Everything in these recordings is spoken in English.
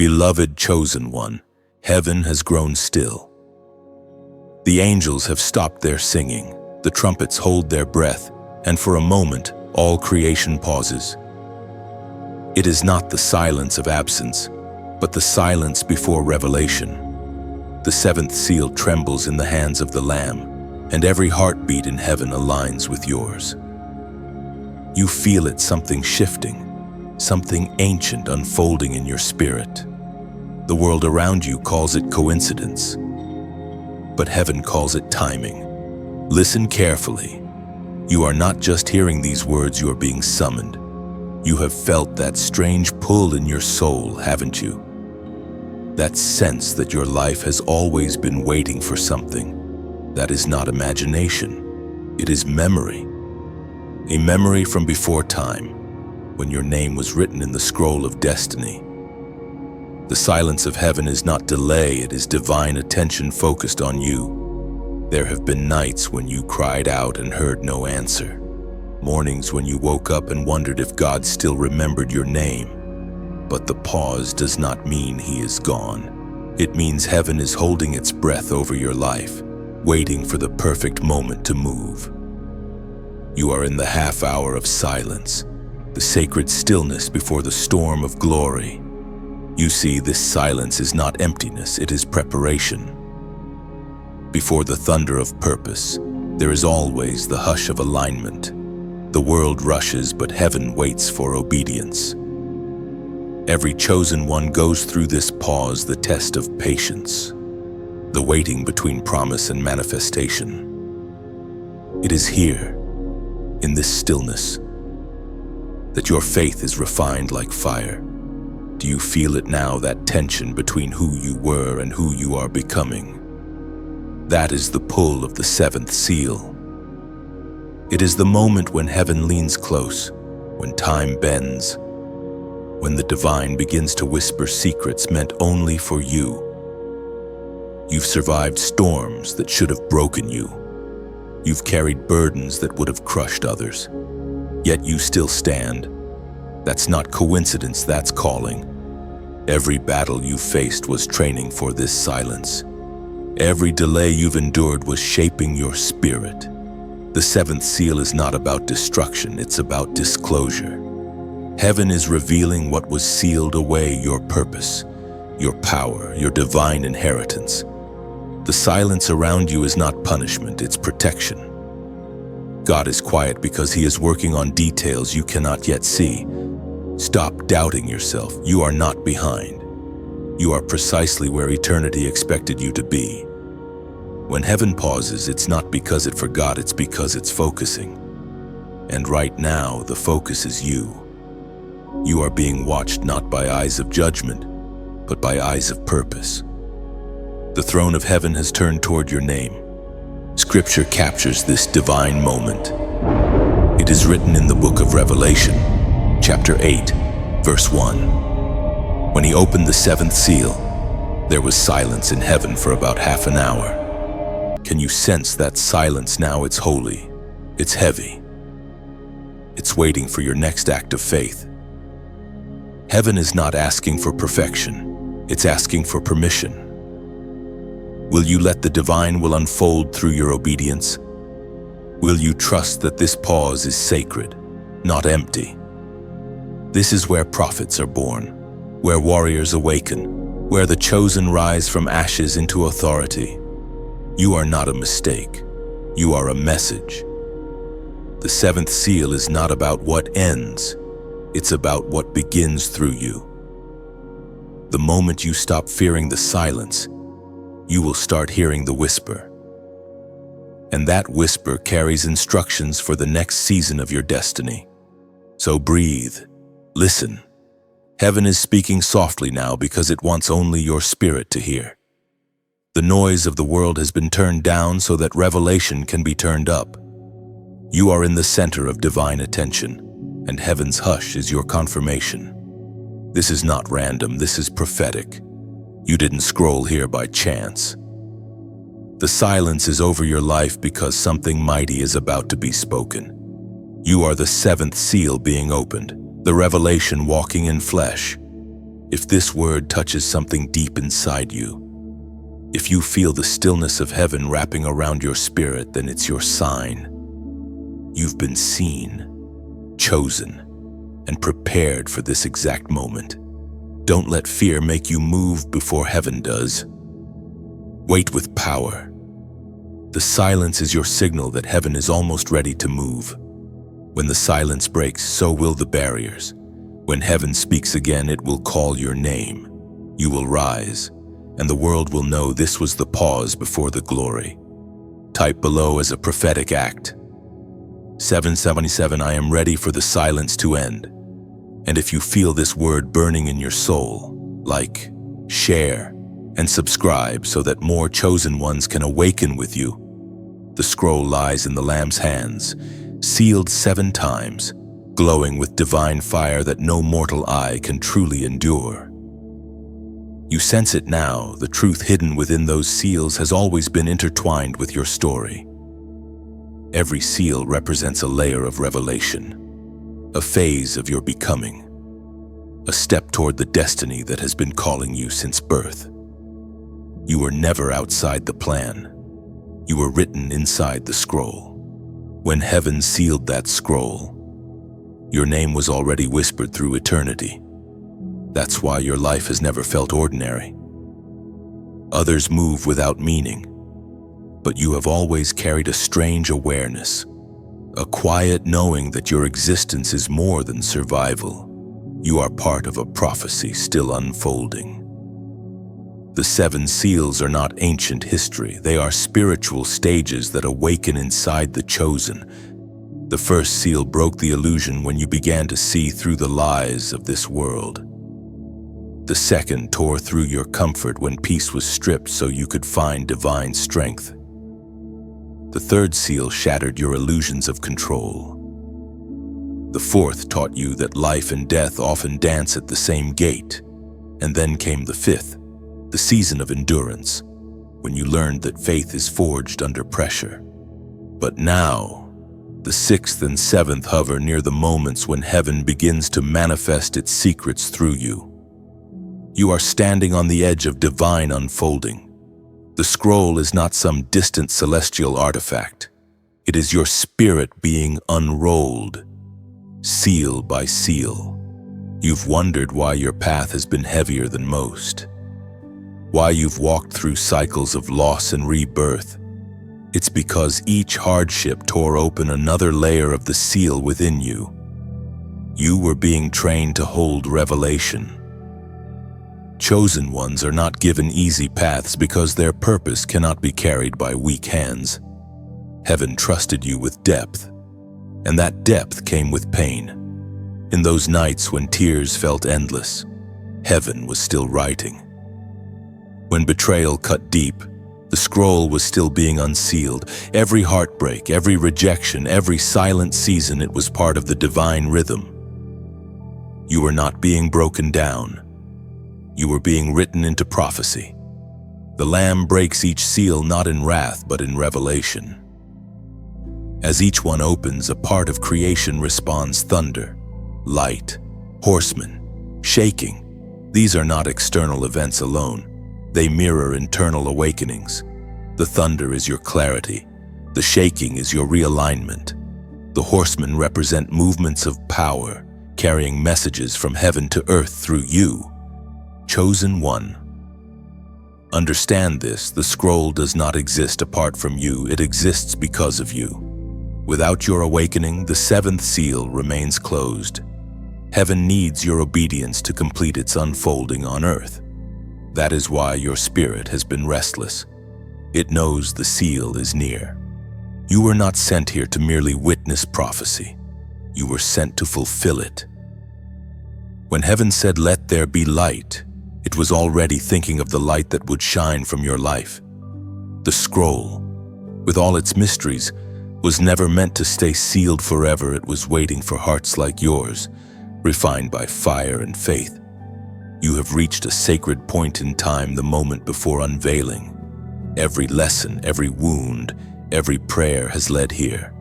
Beloved chosen one, heaven has grown still. The angels have stopped their singing, the trumpets hold their breath, and for a moment, all creation pauses. It is not the silence of absence, but the silence before revelation. The seventh seal trembles in the hands of the Lamb, and every heartbeat in heaven aligns with yours. You feel it, something shifting, something ancient unfolding in your spirit. The world around you calls it coincidence, but heaven calls it timing. Listen carefully. You are not just hearing these words, you are being summoned. You have felt that strange pull in your soul, haven't you? That sense that your life has always been waiting for something. That is not imagination, it is memory. A memory from before time, when your name was written in the scroll of destiny. The silence of heaven is not delay, it is divine attention focused on you. There have been nights when you cried out and heard no answer. Mornings when you woke up and wondered if God still remembered your name. But the pause does not mean He is gone. It means heaven is holding its breath over your life, waiting for the perfect moment to move. You are in the half hour of silence, the sacred stillness before the storm of glory. You see, this silence is not emptiness, it is preparation. Before the thunder of purpose, there is always the hush of alignment. The world rushes, but heaven waits for obedience. Every chosen one goes through this pause, the test of patience, the waiting between promise and manifestation. It is here, in this stillness, that your faith is refined like fire. Do you feel it now, that tension between who you were and who you are becoming? That is the pull of the seventh seal. It is the moment when heaven leans close, when time bends, when the divine begins to whisper secrets meant only for you. You've survived storms that should have broken you. You've carried burdens that would have crushed others. Yet you still stand. That's not coincidence, that's calling. Every battle you faced was training for this silence. Every delay you've endured was shaping your spirit. The seventh seal is not about destruction, it's about disclosure. Heaven is revealing what was sealed away, your purpose, your power, your divine inheritance. The silence around you is not punishment, it's protection. God is quiet because He is working on details you cannot yet see. Stop doubting yourself. You are not behind. You are precisely where eternity expected you to be. When heaven pauses, it's not because it forgot, it's because it's focusing. And right now, the focus is you. You are being watched not by eyes of judgment, but by eyes of purpose. The throne of heaven has turned toward your name. Scripture captures this divine moment. It is written in the book of Revelation, chapter 8, verse 1. When He opened the seventh seal, there was silence in heaven for about half an hour. Can you sense that silence now? It's holy, it's heavy. It's waiting for your next act of faith. Heaven is not asking for perfection, it's asking for permission. Will you let the divine will unfold through your obedience? Will you trust that this pause is sacred, not empty? This is where prophets are born, where warriors awaken, where the chosen rise from ashes into authority. You are not a mistake. You are a message. The seventh seal is not about what ends. It's about what begins through you. The moment you stop fearing the silence, you will start hearing the whisper. And that whisper carries instructions for the next season of your destiny. So breathe. Listen. Heaven is speaking softly now because it wants only your spirit to hear. The noise of the world has been turned down so that revelation can be turned up. You are in the center of divine attention, and heaven's hush is your confirmation. This is not random, this is prophetic. You didn't scroll here by chance. The silence is over your life because something mighty is about to be spoken. You are the seventh seal being opened, the revelation walking in flesh. If this word touches something deep inside you, if you feel the stillness of heaven wrapping around your spirit, then it's your sign. You've been seen, chosen, and prepared for this exact moment. Don't let fear make you move before heaven does. Wait with power. The silence is your signal that heaven is almost ready to move. When the silence breaks, so will the barriers. When heaven speaks again, it will call your name. You will rise, and the world will know this was the pause before the glory. Type below as a prophetic act. 777, I am ready for the silence to end. And if you feel this word burning in your soul, like, share, and subscribe so that more chosen ones can awaken with you. The scroll lies in the Lamb's hands, sealed 7 times, glowing with divine fire that no mortal eye can truly endure. You sense it now, the truth hidden within those seals has always been intertwined with your story. Every seal represents a layer of revelation, a phase of your becoming, a step toward the destiny that has been calling you since birth. You were never outside the plan. You were written inside the scroll. When heaven sealed that scroll, your name was already whispered through eternity. That's why your life has never felt ordinary. Others move without meaning, but you have always carried a strange awareness, a quiet knowing that your existence is more than survival. You are part of a prophecy still unfolding. The 7 seals are not ancient history. They are spiritual stages that awaken inside the chosen. The first seal broke the illusion when you began to see through the lies of this world. The second tore through your comfort when peace was stripped so you could find divine strength. The third seal shattered your illusions of control. The fourth taught you that life and death often dance at the same gate. And then came the fifth, the season of endurance, when you learned that faith is forged under pressure. But now, the 6th and 7th hover near the moments when heaven begins to manifest its secrets through you. You are standing on the edge of divine unfolding. The scroll is not some distant celestial artifact. It is your spirit being unrolled, seal by seal. You've wondered why your path has been heavier than most, why you've walked through cycles of loss and rebirth. It's because each hardship tore open another layer of the seal within you. You were being trained to hold revelation. Chosen ones are not given easy paths because their purpose cannot be carried by weak hands. Heaven trusted you with depth, and that depth came with pain. In those nights when tears felt endless, heaven was still writing. When betrayal cut deep, the scroll was still being unsealed. Every heartbreak, every rejection, every silent season, it was part of the divine rhythm. You were not being broken down. You were being written into prophecy. The Lamb breaks each seal not in wrath but in revelation. As each one opens, a part of creation responds: thunder, light, horsemen, shaking. These are not external events alone. They mirror internal awakenings. The thunder is your clarity. The shaking is your realignment. The horsemen represent movements of power, carrying messages from heaven to earth through you. Chosen one. Understand this: the scroll does not exist apart from you. It exists because of you. Without your awakening, the 7th seal remains closed. Heaven needs your obedience to complete its unfolding on earth. That is why your spirit has been restless. It knows the seal is near. You were not sent here to merely witness prophecy. You were sent to fulfill it. When heaven said, "Let there be light," it was already thinking of the light that would shine from your life. The scroll, with all its mysteries, was never meant to stay sealed forever. It was waiting for hearts like yours, refined by fire and faith. You have reached a sacred point in time, the moment before unveiling. Every lesson, every wound, every prayer has led here.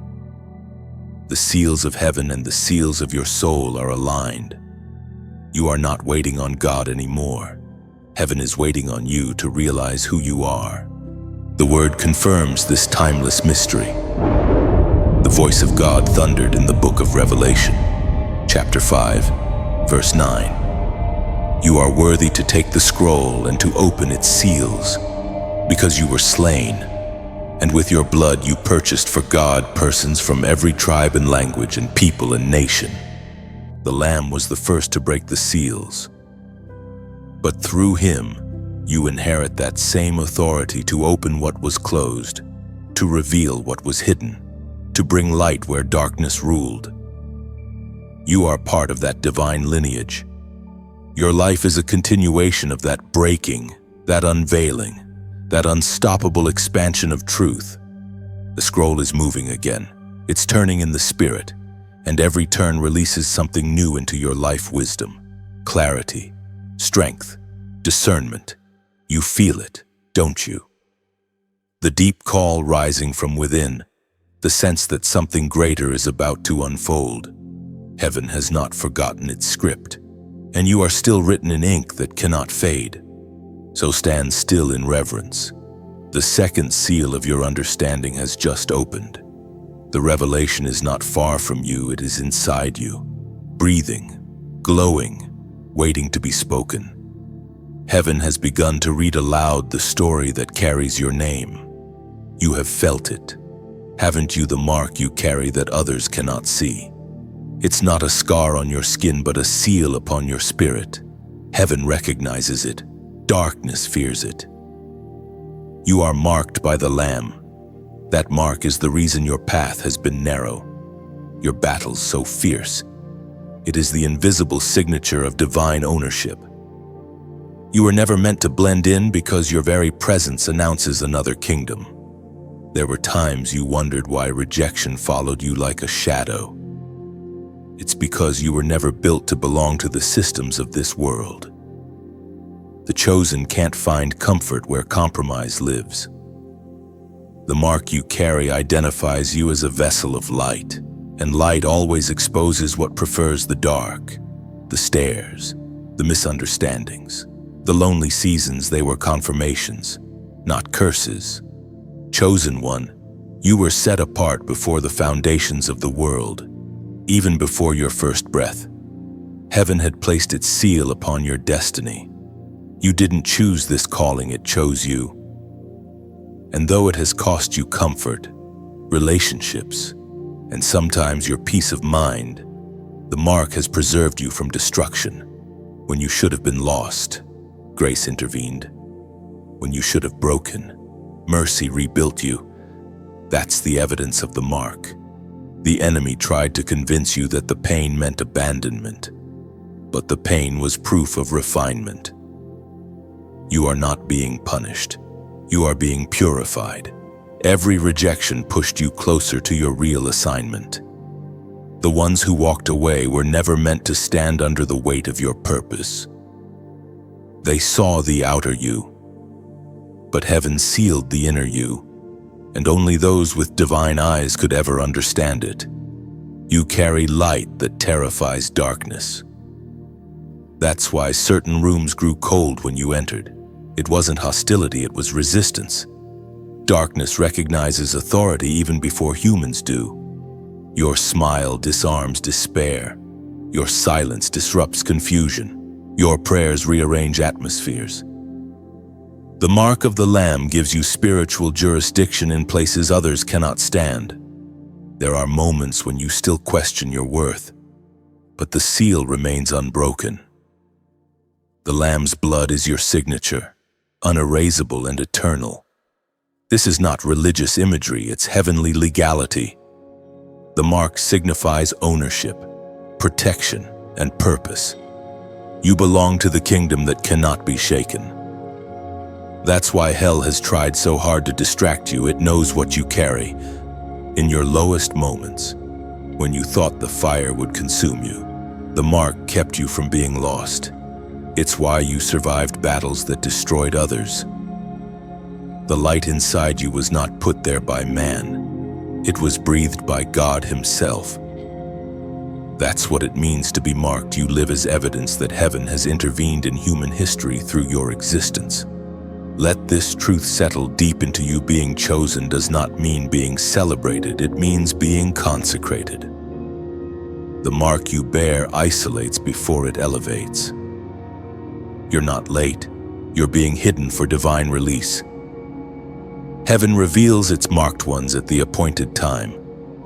The seals of heaven and the seals of your soul are aligned. You are not waiting on God anymore. Heaven is waiting on you to realize who you are. The Word confirms this timeless mystery. The voice of God thundered in the book of Revelation, chapter 5, verse 9. You are worthy to take the scroll and to open its seals, because you were slain, and with your blood you purchased for God persons from every tribe and language and people and nation. The Lamb was the first to break the seals, but through him you inherit that same authority to open what was closed, to reveal what was hidden, to bring light where darkness ruled. You are part of that divine lineage. Your life is a continuation of that breaking, that unveiling, that unstoppable expansion of truth. The scroll is moving again. It's turning in the spirit, and every turn releases something new into your life wisdom, clarity, strength, discernment. You feel it, don't you? The deep call rising from within, the sense that something greater is about to unfold. Heaven has not forgotten its script, and you are still written in ink that cannot fade. So stand still in reverence. The second seal of your understanding has just opened. The revelation is not far from you, it is inside you, breathing, glowing, waiting to be spoken. Heaven has begun to read aloud the story that carries your name. You have felt it. Haven't you the mark you carry that others cannot see? It's not a scar on your skin, but a seal upon your spirit. Heaven recognizes it. Darkness fears it. You are marked by the Lamb. That mark is the reason your path has been narrow, your battles so fierce. It is the invisible signature of divine ownership. You were never meant to blend in because your very presence announces another kingdom. There were times you wondered why rejection followed you like a shadow. It's because you were never built to belong to the systems of this world. The chosen can't find comfort where compromise lives. The mark you carry identifies you as a vessel of light, and light always exposes what prefers the dark, the stares, the misunderstandings. The lonely seasons, they were confirmations, not curses. Chosen one, you were set apart before the foundations of the world, even before your first breath. Heaven had placed its seal upon your destiny. You didn't choose this calling, it chose you. And though it has cost you comfort, relationships, and sometimes your peace of mind, the mark has preserved you from destruction. When you should have been lost, grace intervened. When you should have broken, mercy rebuilt you. That's the evidence of the mark. The enemy tried to convince you that the pain meant abandonment, but the pain was proof of refinement. You are not being punished. You are being purified. Every rejection pushed you closer to your real assignment. The ones who walked away were never meant to stand under the weight of your purpose. They saw the outer you, but heaven sealed the inner you, and only those with divine eyes could ever understand it. You carry light that terrifies darkness. That's why certain rooms grew cold when you entered. It wasn't hostility, it was resistance. Darkness recognizes authority even before humans do. Your smile disarms despair. Your silence disrupts confusion. Your prayers rearrange atmospheres. The mark of the Lamb gives you spiritual jurisdiction in places others cannot stand. There are moments when you still question your worth, but the seal remains unbroken. The Lamb's blood is your signature, unerasable and eternal. This is not religious imagery, it's heavenly legality. The mark signifies ownership, protection, and purpose. You belong to the kingdom that cannot be shaken. That's why hell has tried so hard to distract you. It knows what you carry. In your lowest moments, when you thought the fire would consume you, the mark kept you from being lost. It's why you survived battles that destroyed others. The light inside you was not put there by man. It was breathed by God Himself. That's what it means to be marked. You live as evidence that heaven has intervened in human history through your existence. Let this truth settle deep into you. Being chosen does not mean being celebrated, it means being consecrated. The mark you bear isolates before it elevates. You're not late, you're being hidden for divine release. Heaven reveals its marked ones at the appointed time,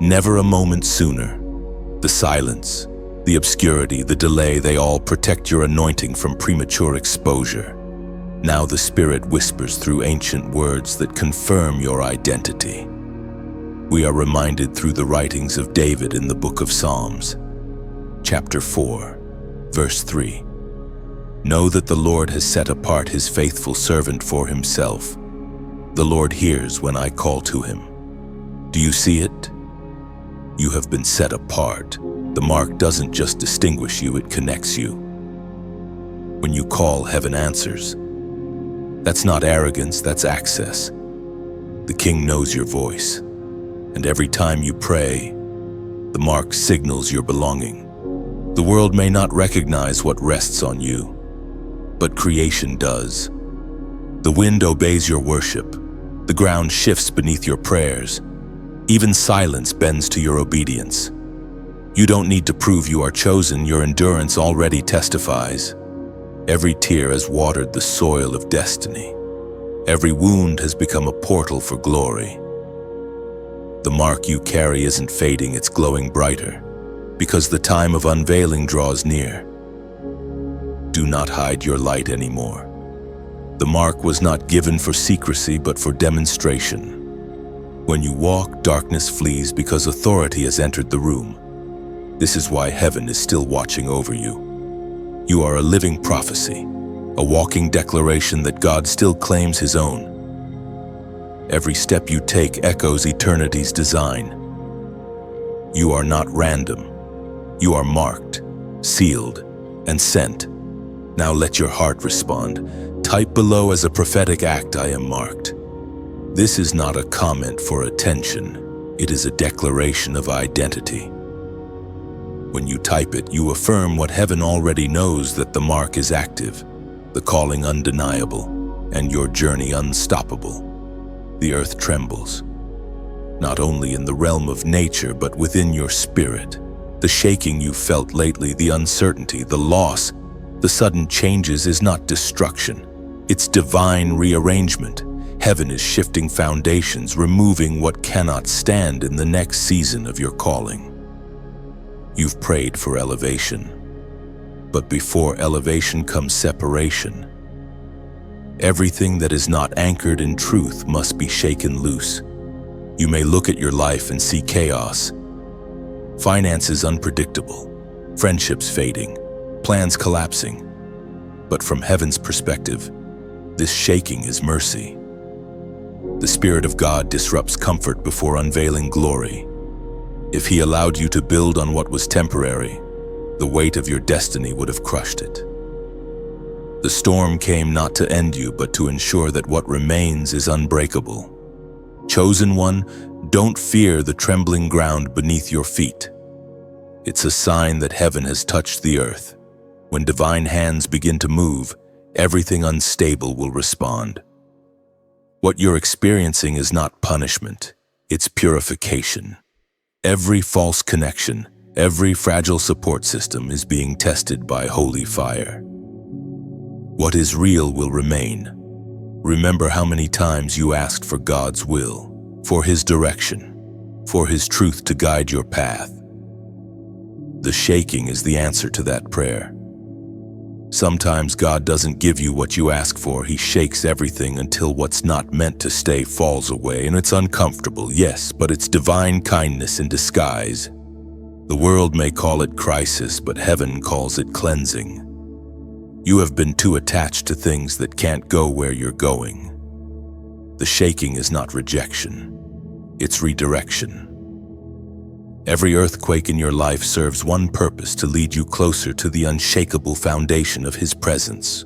never a moment sooner. The silence, the obscurity, the delay, they all protect your anointing from premature exposure. Now the Spirit whispers through ancient words that confirm your identity. We are reminded through the writings of David in the book of Psalms, chapter 4, verse 3. Know that the Lord has set apart his faithful servant for himself. The Lord hears when I call to him. Do you see it? You have been set apart. The mark doesn't just distinguish you, it connects you. When you call, heaven answers. That's not arrogance, that's access. The King knows your voice, and every time you pray, the mark signals your belonging. The world may not recognize what rests on you, but creation does. The wind obeys your worship. The ground shifts beneath your prayers. Even silence bends to your obedience. You don't need to prove you are chosen, your endurance already testifies. Every tear has watered the soil of destiny. Every wound has become a portal for glory. The mark you carry isn't fading, it's glowing brighter, because the time of unveiling draws near. Do not hide your light anymore. The mark was not given for secrecy, but for demonstration. When you walk, darkness flees because authority has entered the room. This is why heaven is still watching over you. You are a living prophecy, a walking declaration that God still claims his own. Every step you take echoes eternity's design. You are not random. You are marked, sealed, and sent. Now let your heart respond. Type below as a prophetic act, I am marked. This is not a comment for attention. It is a declaration of identity. When you type it, you affirm what heaven already knows, that the mark is active, the calling undeniable, and your journey unstoppable. The earth trembles, not only in the realm of nature, but within your spirit. The shaking you felt lately, the uncertainty, the loss, the sudden changes is not destruction. It's divine rearrangement. Heaven is shifting foundations, removing what cannot stand in the next season of your calling. You've prayed for elevation, but before elevation comes separation. Everything that is not anchored in truth must be shaken loose. You may look at your life and see chaos, finances unpredictable, friendships fading, plans collapsing. But from heaven's perspective, this shaking is mercy. The Spirit of God disrupts comfort before unveiling glory. If he allowed you to build on what was temporary, the weight of your destiny would have crushed it. The storm came not to end you, but to ensure that what remains is unbreakable. Chosen one, don't fear the trembling ground beneath your feet. It's a sign that heaven has touched the earth. When divine hands begin to move, everything unstable will respond. What you're experiencing is not punishment, it's purification. Every false connection, every fragile support system is being tested by holy fire. What is real will remain. Remember how many times you asked for God's will, for his direction, for his truth to guide your path. The shaking is the answer to that prayer. Sometimes God doesn't give you what you ask for. He shakes everything until what's not meant to stay falls away, and it's uncomfortable, yes, but it's divine kindness in disguise. The world may call it crisis, but heaven calls it cleansing. You have been too attached to things that can't go where you're going. The shaking is not rejection, it's redirection. Every earthquake in your life serves one purpose: to lead you closer to the unshakable foundation of his presence.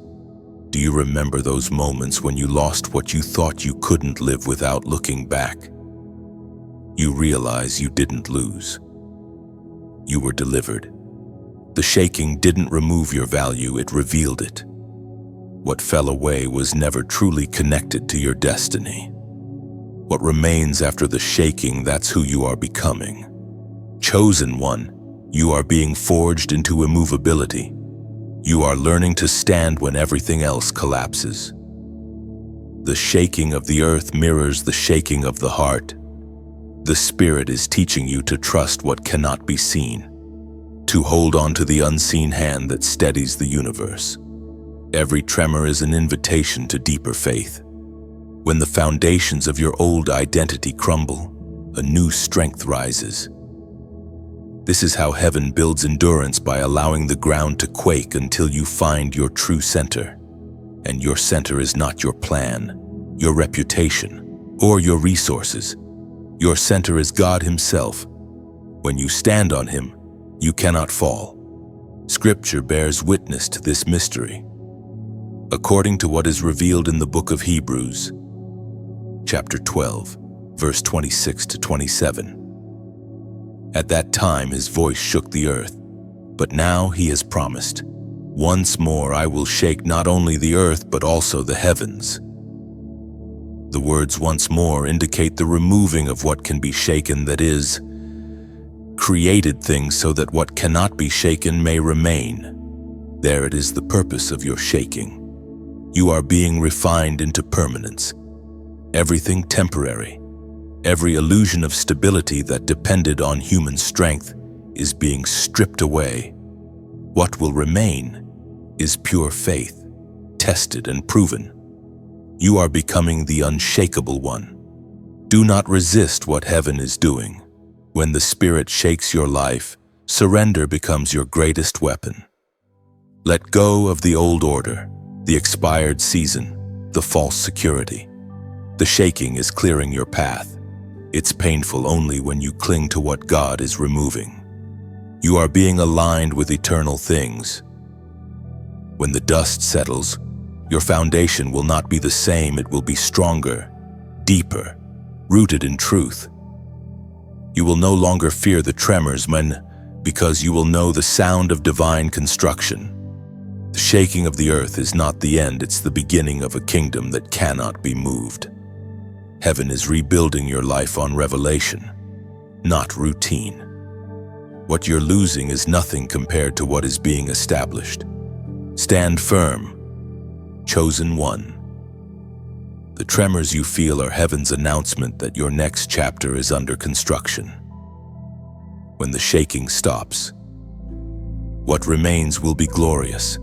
Do you remember those moments when you lost what you thought you couldn't live without? Looking back, you realize you didn't lose. You were delivered. The shaking didn't remove your value, it revealed it. What fell away was never truly connected to your destiny. What remains after the shaking, that's who you are becoming. Chosen one, you are being forged into immovability. You are learning to stand when everything else collapses. The shaking of the earth mirrors the shaking of the heart. The Spirit is teaching you to trust what cannot be seen, to hold on to the unseen hand that steadies the universe. Every tremor is an invitation to deeper faith. When the foundations of your old identity crumble, a new strength rises. This is how heaven builds endurance, by allowing the ground to quake until you find your true center. And your center is not your plan, your reputation, or your resources. Your center is God Himself. When you stand on Him, you cannot fall. Scripture bears witness to this mystery. According to what is revealed in the book of Hebrews, chapter 12, verse 26 to 27. At that time His voice shook the earth, but now He has promised, "Once more I will shake not only the earth but also the heavens." The words "once more" indicate the removing of what can be shaken, that is, created things, so that what cannot be shaken may remain. There it is, the purpose of your shaking. You are being refined into permanence. Everything temporary, every illusion of stability that depended on human strength is being stripped away. What will remain is pure faith, tested and proven. You are becoming the unshakable one. Do not resist what heaven is doing. When the Spirit shakes your life, surrender becomes your greatest weapon. Let go of the old order, the expired season, the false security. The shaking is clearing your path. It's painful only when you cling to what God is removing. You are being aligned with eternal things. When the dust settles, your foundation will not be the same. It will be stronger, deeper, rooted in truth. You will no longer fear the tremors because you will know the sound of divine construction. The shaking of the earth is not the end, it's the beginning of a kingdom that cannot be moved. Heaven is rebuilding your life on revelation, not routine. What you're losing is nothing compared to what is being established. Stand firm, chosen one. The tremors you feel are heaven's announcement that your next chapter is under construction. When the shaking stops, what remains will be glorious,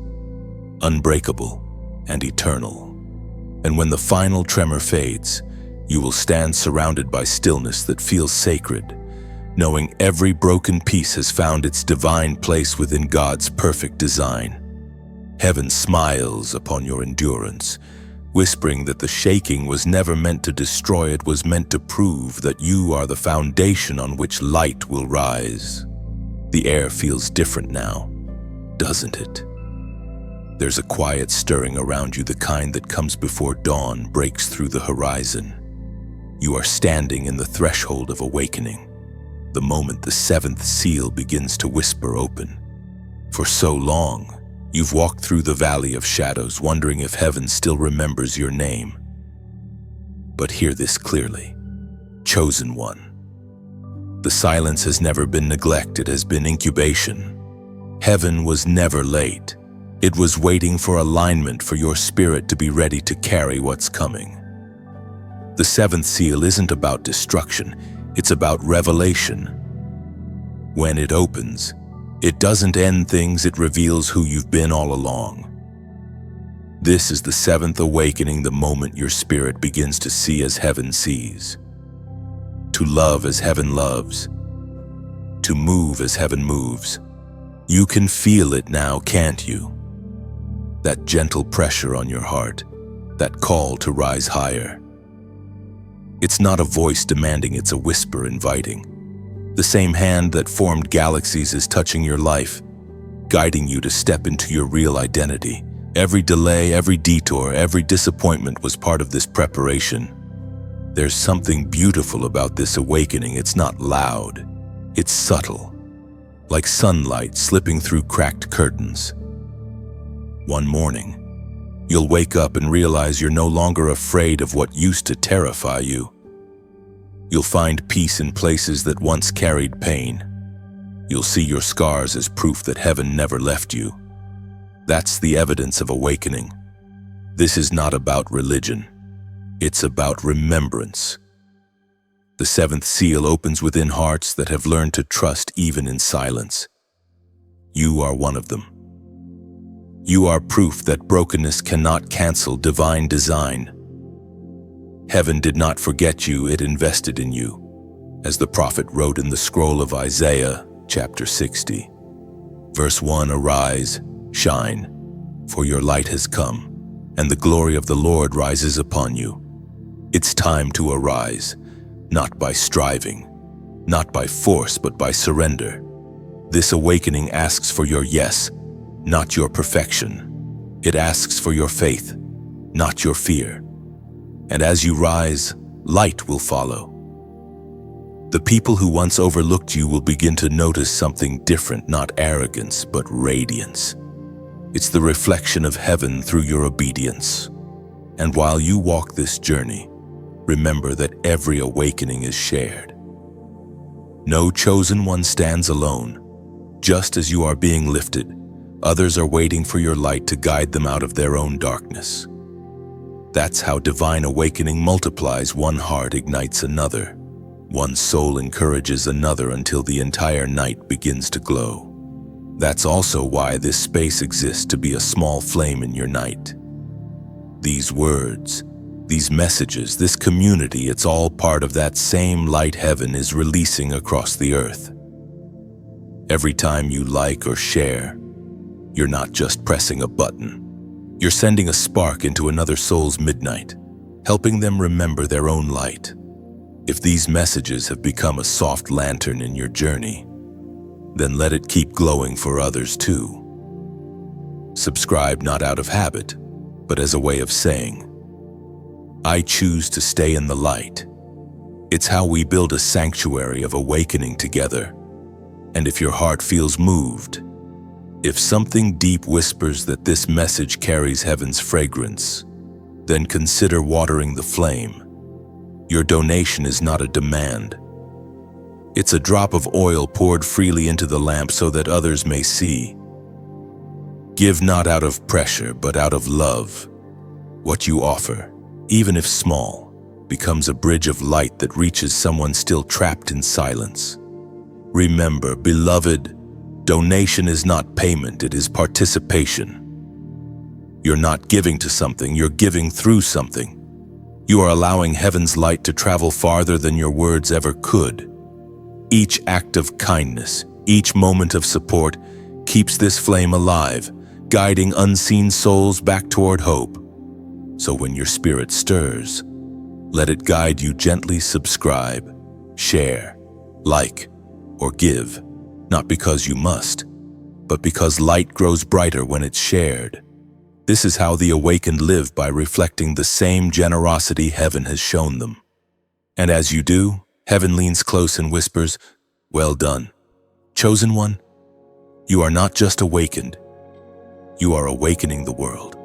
unbreakable, and eternal. And when the final tremor fades, you will stand surrounded by stillness that feels sacred, knowing every broken piece has found its divine place within God's perfect design. Heaven smiles upon your endurance, whispering that the shaking was never meant to destroy, it was meant to prove that you are the foundation on which light will rise. The air feels different now, doesn't it? There's a quiet stirring around you, the kind that comes before dawn breaks through the horizon. You are standing in the threshold of awakening, the moment the seventh seal begins to whisper open. For so long, you've walked through the valley of shadows, wondering if heaven still remembers your name. But hear this clearly, chosen one. The silence has never been neglect, it has been incubation. Heaven was never late. It was waiting for alignment, for your spirit to be ready to carry what's coming. The seventh seal isn't about destruction, it's about revelation. When it opens, it doesn't end things, it reveals who you've been all along. This is the seventh awakening, the moment your spirit begins to see as heaven sees, to love as heaven loves, to move as heaven moves. You can feel it now, can't you? That gentle pressure on your heart, that call to rise higher. It's not a voice demanding, it's a whisper inviting. The same hand that formed galaxies is touching your life, guiding you to step into your real identity. Every delay, every detour, every disappointment was part of this preparation. There's something beautiful about this awakening. It's not loud, it's subtle. like sunlight slipping through cracked curtains. One morning, you'll wake up and realize you're no longer afraid of what used to terrify you. You'll find peace in places that once carried pain. You'll see your scars as proof that heaven never left you. That's the evidence of awakening. This is not about religion. It's about remembrance. The seventh seal opens within hearts that have learned to trust even in silence. You are one of them. You are proof that brokenness cannot cancel divine design. Heaven did not forget you, it invested in you. As the prophet wrote in the scroll of Isaiah, chapter 60. Verse 1, "Arise, shine, for your light has come, and the glory of the Lord rises upon you." It's time to arise, not by striving, not by force, but by surrender. This awakening asks for your yes, not your perfection. It asks for your faith, not your fear. And as you rise, light will follow. The people who once overlooked you will begin to notice something different, not arrogance, but radiance. It's the reflection of heaven through your obedience. And while you walk this journey, remember that every awakening is shared. No chosen one stands alone. Just as you are being lifted, others are waiting for your light to guide them out of their own darkness. That's how divine awakening multiplies. One heart ignites another. One soul encourages another until the entire night begins to glow. That's also why this space exists, to be a small flame in your night. These words, these messages, this community, it's all part of that same light heaven is releasing across the earth. Every time you like or share, you're not just pressing a button. You're sending a spark into another soul's midnight, helping them remember their own light. If these messages have become a soft lantern in your journey, then let it keep glowing for others too. Subscribe not out of habit, but as a way of saying, I choose to stay in the light. It's how we build a sanctuary of awakening together. And if your heart feels moved, if something deep whispers that this message carries heaven's fragrance, then consider watering the flame. Your donation is not a demand. It's a drop of oil poured freely into the lamp so that others may see. Give not out of pressure, but out of love. What you offer, even if small, becomes a bridge of light that reaches someone still trapped in silence. Remember, beloved, donation is not payment, it is participation. You're not giving to something, you're giving through something. You are allowing heaven's light to travel farther than your words ever could. Each act of kindness, each moment of support keeps this flame alive, guiding unseen souls back toward hope. So when your spirit stirs, let it guide you gently. Subscribe, share, like, or give, not because you must, but because light grows brighter when it's shared. This is how the awakened live, by reflecting the same generosity heaven has shown them. And as you do, heaven leans close and whispers, "Well done, chosen one." You are not just awakened, you are awakening the world.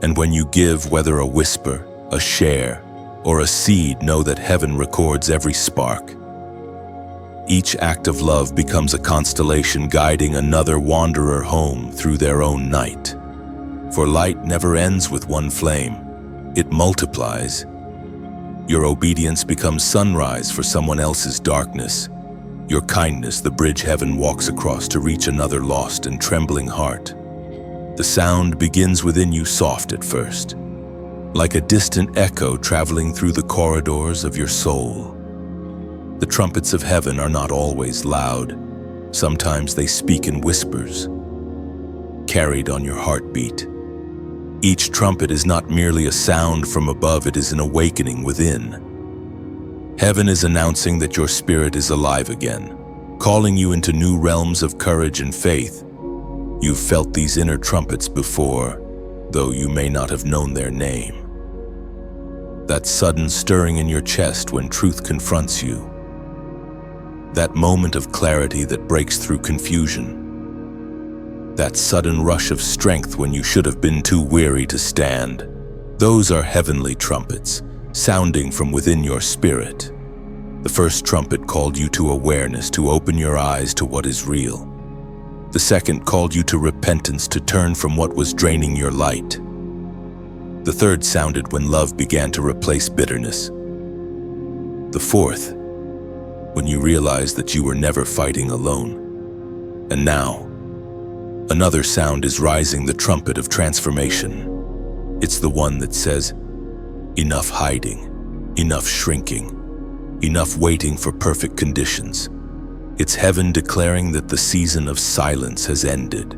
And when you give, whether a whisper, a share, or a seed, know that heaven records every spark. Each act of love becomes a constellation guiding another wanderer home through their own night. For light never ends with one flame, it multiplies. Your obedience becomes sunrise for someone else's darkness. Your kindness, the bridge heaven walks across to reach another lost and trembling heart. The sound begins within you, soft at first, like a distant echo traveling through the corridors of your soul. The trumpets of heaven are not always loud. Sometimes they speak in whispers, carried on your heartbeat. Each trumpet is not merely a sound from above, it is an awakening within. Heaven is announcing that your spirit is alive again, calling you into new realms of courage and faith. You've felt these inner trumpets before, though you may not have known their name. That sudden stirring in your chest when truth confronts you. That moment of clarity that breaks through confusion. That sudden rush of strength when you should have been too weary to stand. Those are heavenly trumpets, sounding from within your spirit. The first trumpet called you to awareness, to open your eyes to what is real. The second called you to repentance, to turn from what was draining your light. The third sounded when love began to replace bitterness. The fourth, when you realized that you were never fighting alone. And now, another sound is rising, the trumpet of transformation. It's the one that says, enough hiding, enough shrinking, enough waiting for perfect conditions. It's heaven declaring that the season of silence has ended.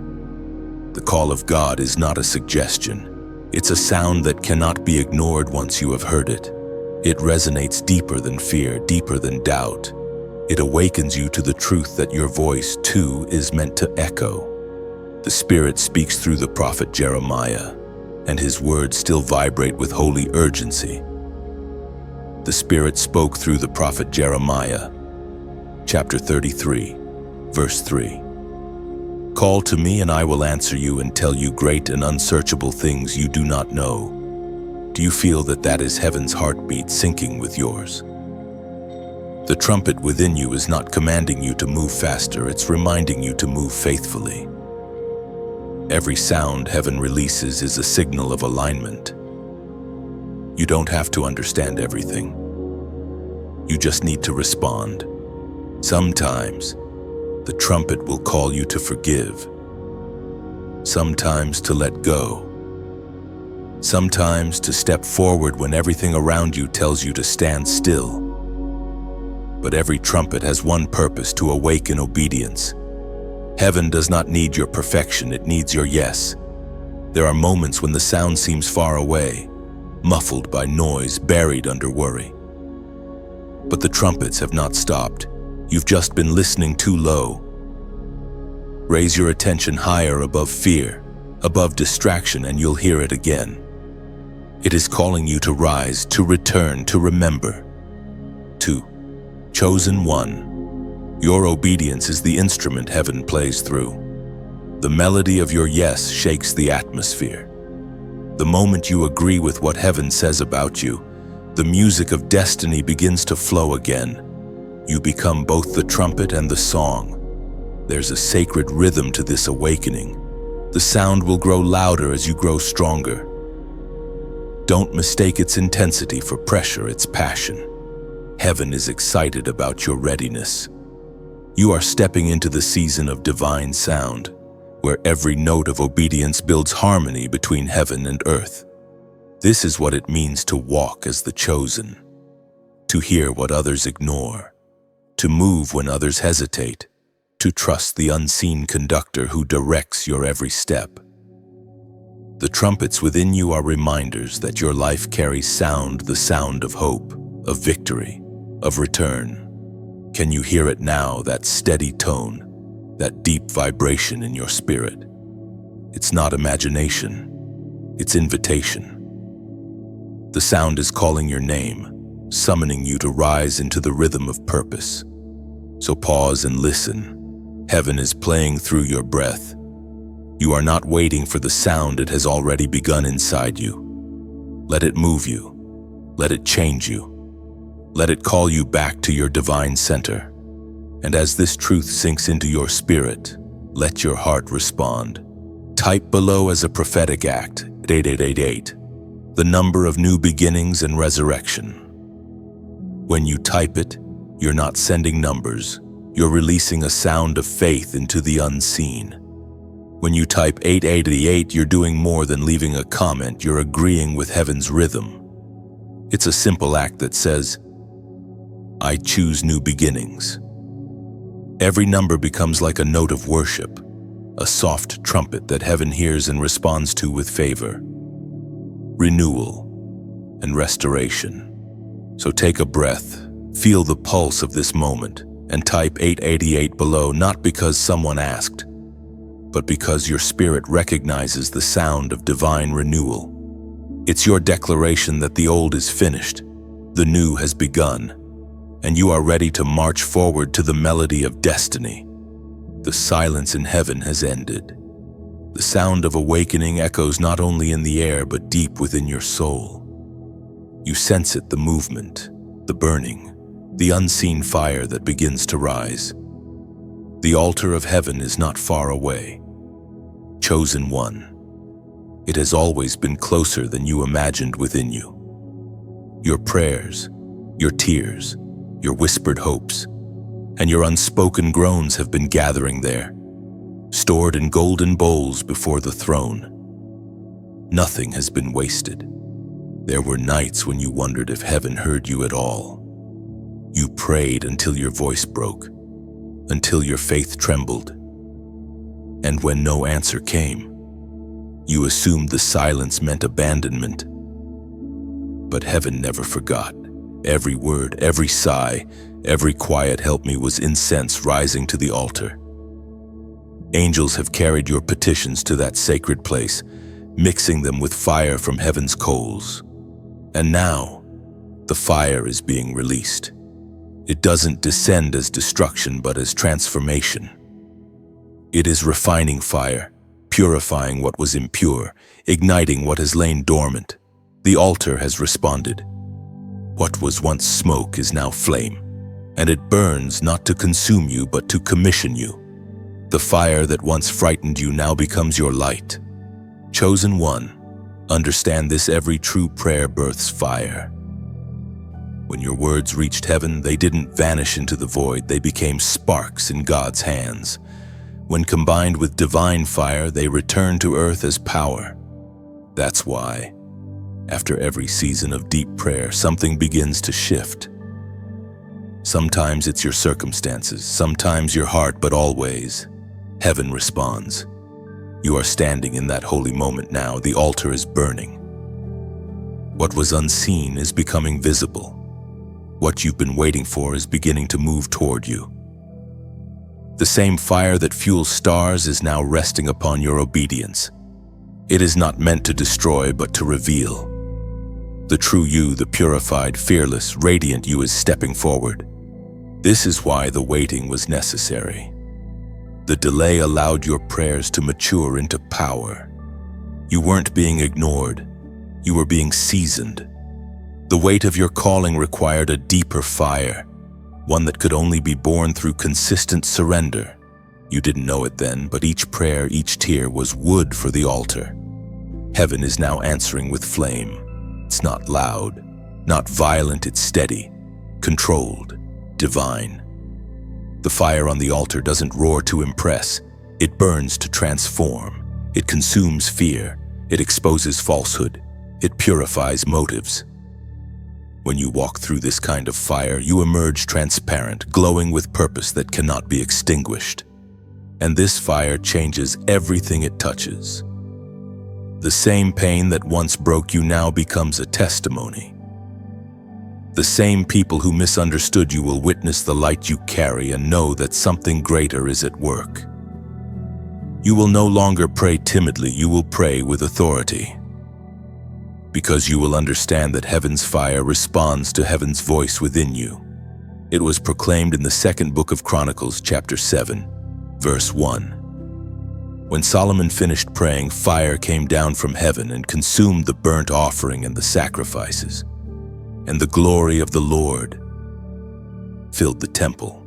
The call of God is not a suggestion. It's a sound that cannot be ignored once you have heard it. It resonates deeper than fear, deeper than doubt. It awakens you to the truth that your voice, too, is meant to echo. The Spirit speaks through the prophet Jeremiah, and his words still vibrate with holy urgency. The Spirit spoke through the prophet Jeremiah, chapter 33, verse 3. Call to me and I will answer you and tell you great and unsearchable things you do not know. Do you feel that that is heaven's heartbeat syncing with yours? The trumpet within you is not commanding you to move faster, it's reminding you to move faithfully. Every sound heaven releases is a signal of alignment. You don't have to understand everything. You just need to respond. Sometimes, the trumpet will call you to forgive. Sometimes to let go. Sometimes to step forward when everything around you tells you to stand still. But every trumpet has one purpose: to awaken obedience. Heaven does not need your perfection, it needs your yes. There are moments when the sound seems far away, muffled by noise, buried under worry. But the trumpets have not stopped. You've just been listening too low. Raise your attention higher above fear, above distraction, and you'll hear it again. It is calling you to rise, to return, to remember. To chosen one. Your obedience is the instrument heaven plays through. The melody of your yes shakes the atmosphere. The moment you agree with what heaven says about you, the music of destiny begins to flow again. You become both the trumpet and the song. There's a sacred rhythm to this awakening. The sound will grow louder as you grow stronger. Don't mistake its intensity for pressure, it's passion. Heaven is excited about your readiness. You are stepping into the season of divine sound, where every note of obedience builds harmony between heaven and earth. This is what it means to walk as the chosen, to hear what others ignore, to move when others hesitate, to trust the unseen conductor who directs your every step. The trumpets within you are reminders that your life carries sound, the sound of hope, of victory, of return. Can you hear it now, that steady tone, that deep vibration in your spirit? It's not imagination, it's invitation. The sound is calling your name, summoning you to rise into the rhythm of purpose. So pause and listen. Heaven is playing through your breath. You are not waiting for the sound, it has already begun inside you. Let it move you. Let it change you. Let it call you back to your divine center. And as this truth sinks into your spirit, let your heart respond. Type below as a prophetic act, 8888, the number of new beginnings and resurrection. When you type it, you're not sending numbers, you're releasing a sound of faith into the unseen. When you type 888, you're doing more than leaving a comment, you're agreeing with heaven's rhythm. It's a simple act that says, I choose new beginnings. Every number becomes like a note of worship, a soft trumpet that heaven hears and responds to with favor, renewal, and restoration. So take a breath, feel the pulse of this moment, and type 888 below, not because someone asked, but because your spirit recognizes the sound of divine renewal. It's your declaration that the old is finished, the new has begun. and you are ready to march forward to the melody of destiny. The silence in heaven has ended. The sound of awakening echoes not only in the air but deep within your soul. You sense it, the movement, the burning, the unseen fire that begins to rise. The altar of heaven is not far away. Chosen one. It has always been closer than you imagined within you. Your prayers, your tears, your whispered hopes, and your unspoken groans have been gathering there, stored in golden bowls before the throne. Nothing has been wasted. There were nights when you wondered if heaven heard you at all. You prayed until your voice broke, until your faith trembled. And when no answer came, you assumed the silence meant abandonment. But heaven never forgot. Every word, every sigh, every quiet "help me" was incense rising to the altar. Angels have carried your petitions to that sacred place, mixing them with fire from heaven's coals. And now, the fire is being released. It doesn't descend as destruction, but as transformation. It is refining fire, purifying what was impure, igniting what has lain dormant. The altar has responded. What was once smoke is now flame, and it burns not to consume you but to commission you. The fire that once frightened you now becomes your light. Chosen one, understand this: every true prayer births fire. When your words reached heaven, they didn't vanish into the void, they became sparks in God's hands. When combined with divine fire, they return to earth as power. That's why, after every season of deep prayer, something begins to shift. Sometimes it's your circumstances, sometimes your heart, but always, heaven responds. You are standing in that holy moment now. The altar is burning. What was unseen is becoming visible. What you've been waiting for is beginning to move toward you. The same fire that fuels stars is now resting upon your obedience. It is not meant to destroy, but to reveal. The true you, the purified, fearless, radiant you is stepping forward. This is why the waiting was necessary. The delay allowed your prayers to mature into power. You weren't being ignored. You were being seasoned. The weight of your calling required a deeper fire, one that could only be born through consistent surrender. You didn't know it then, but each prayer, each tear was wood for the altar. Heaven is now answering with flame. It's not loud, not violent, it's steady, controlled, divine. The fire on the altar doesn't roar to impress. It burns to transform. It consumes fear. It exposes falsehood. It purifies motives. When you walk through this kind of fire, you emerge transparent, glowing with purpose that cannot be extinguished. And this fire changes everything it touches. The same pain that once broke you now becomes a testimony. The same people who misunderstood you will witness the light you carry and know that something greater is at work. You will no longer pray timidly, you will pray with authority. Because you will understand that heaven's fire responds to heaven's voice within you. It was proclaimed in the second book of Chronicles, chapter 7, verse 1. When Solomon finished praying, fire came down from heaven and consumed the burnt offering and the sacrifices. And the glory of the Lord filled the temple.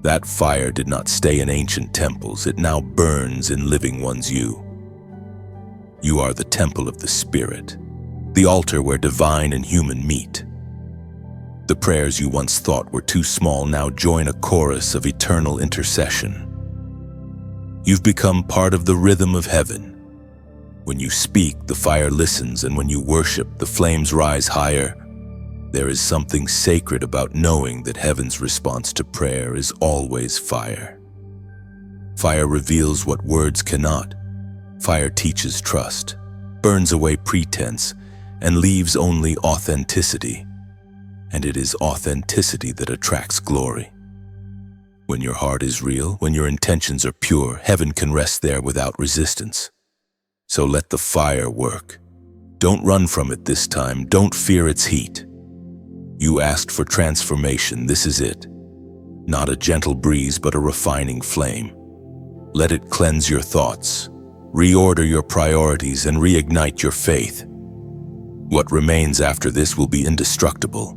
That fire did not stay in ancient temples. It now burns in living ones. You are the temple of the Spirit, the altar where divine and human meet. The prayers you once thought were too small now join a chorus of eternal intercession. You've become part of the rhythm of heaven. When you speak, the fire listens, and when you worship, the flames rise higher. There is something sacred about knowing that heaven's response to prayer is always fire. Fire reveals what words cannot. Fire teaches trust, burns away pretense, and leaves only authenticity. And it is authenticity that attracts glory. When your heart is real, when your intentions are pure, heaven can rest there without resistance. So let the fire work. Don't run from it this time. Don't fear its heat. You asked for transformation, this is it. Not a gentle breeze, but a refining flame. Let it cleanse your thoughts, reorder your priorities, and reignite your faith. What remains after this will be indestructible.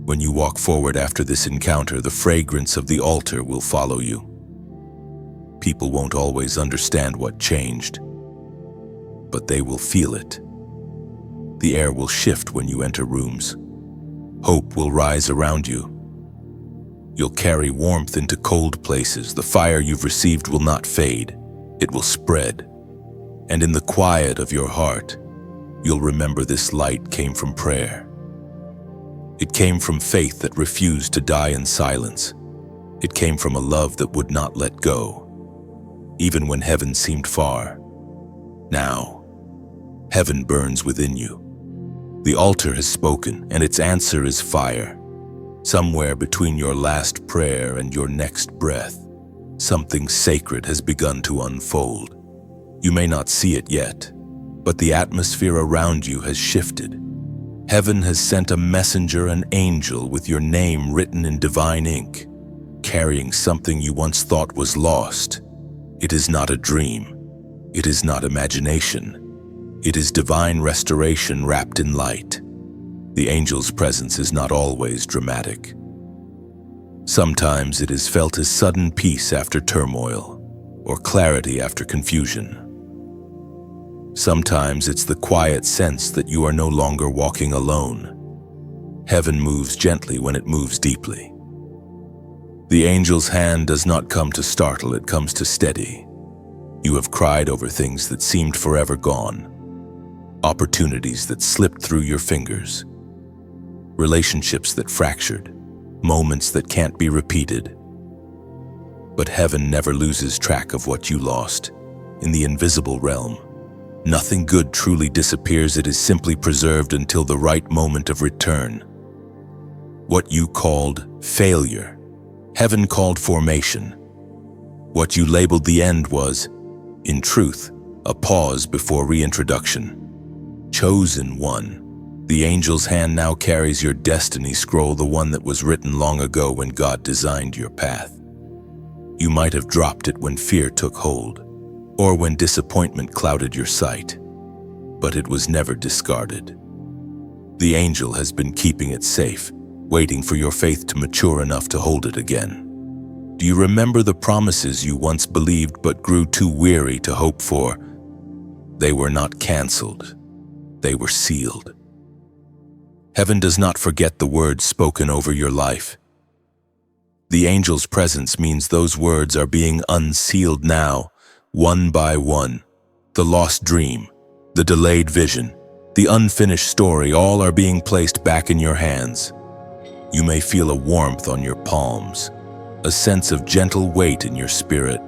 When you walk forward after this encounter, the fragrance of the altar will follow you. People won't always understand what changed, but they will feel it. The air will shift when you enter rooms. Hope will rise around you. You'll carry warmth into cold places. The fire you've received will not fade. It will spread. And in the quiet of your heart, you'll remember this light came from prayer. It came from faith that refused to die in silence. It came from a love that would not let go, even when heaven seemed far. Now, heaven burns within you. The altar has spoken, and its answer is fire. Somewhere between your last prayer and your next breath, something sacred has begun to unfold. You may not see it yet, but the atmosphere around you has shifted. Heaven has sent a messenger, an angel with your name written in divine ink, carrying something you once thought was lost. It is not a dream. It is not imagination. It is divine restoration wrapped in light. The angel's presence is not always dramatic. Sometimes it is felt as sudden peace after turmoil, or clarity after confusion. Sometimes it's the quiet sense that you are no longer walking alone. Heaven moves gently when it moves deeply. The angel's hand does not come to startle, it comes to steady. You have cried over things that seemed forever gone, opportunities that slipped through your fingers, relationships that fractured, moments that can't be repeated. But heaven never loses track of what you lost. In the invisible realm, nothing good truly disappears. It is simply preserved until the right moment of return. What you called failure, heaven called formation. What you labeled the end was, in truth, a pause before reintroduction. Chosen one. The angel's hand now carries your destiny scroll, the one that was written long ago when God designed your path. You might have dropped it when fear took hold, or when disappointment clouded your sight, but it was never discarded. The angel has been keeping it safe, waiting for your faith to mature enough to hold it again. Do you remember the promises you once believed but grew too weary to hope for? They were not canceled. They were sealed. Heaven does not forget the words spoken over your life. The angel's presence means those words are being unsealed now, one by one. The lost dream, the delayed vision, the unfinished story, all are being placed back in your hands. You may feel a warmth on your palms, a sense of gentle weight in your spirit.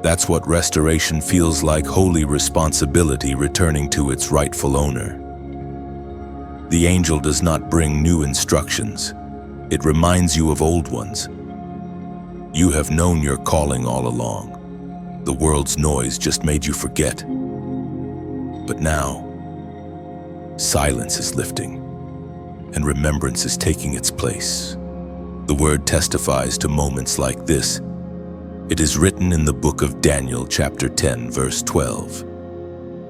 That's what restoration feels like, holy responsibility returning to its rightful owner. The angel does not bring new instructions. It reminds you of old ones. You have known your calling all along. The world's noise just made you forget. But now, silence is lifting, and remembrance is taking its place. The word testifies to moments like this. It is written in the book of Daniel, chapter 10, verse 12.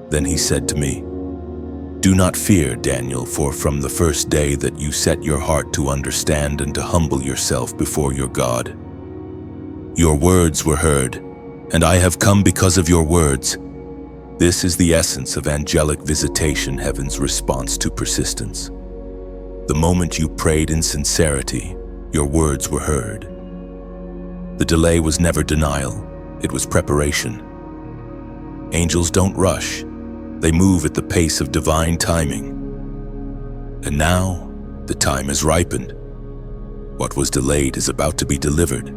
Then he said to me, "Do not fear, Daniel, for from the first day that you set your heart to understand and to humble yourself before your God, your words were heard, and I have come because of your words." This is the essence of angelic visitation, heaven's response to persistence. The moment you prayed in sincerity, your words were heard. The delay was never denial, it was preparation. Angels don't rush. They move at the pace of divine timing. And now, the time has ripened. What was delayed is about to be delivered.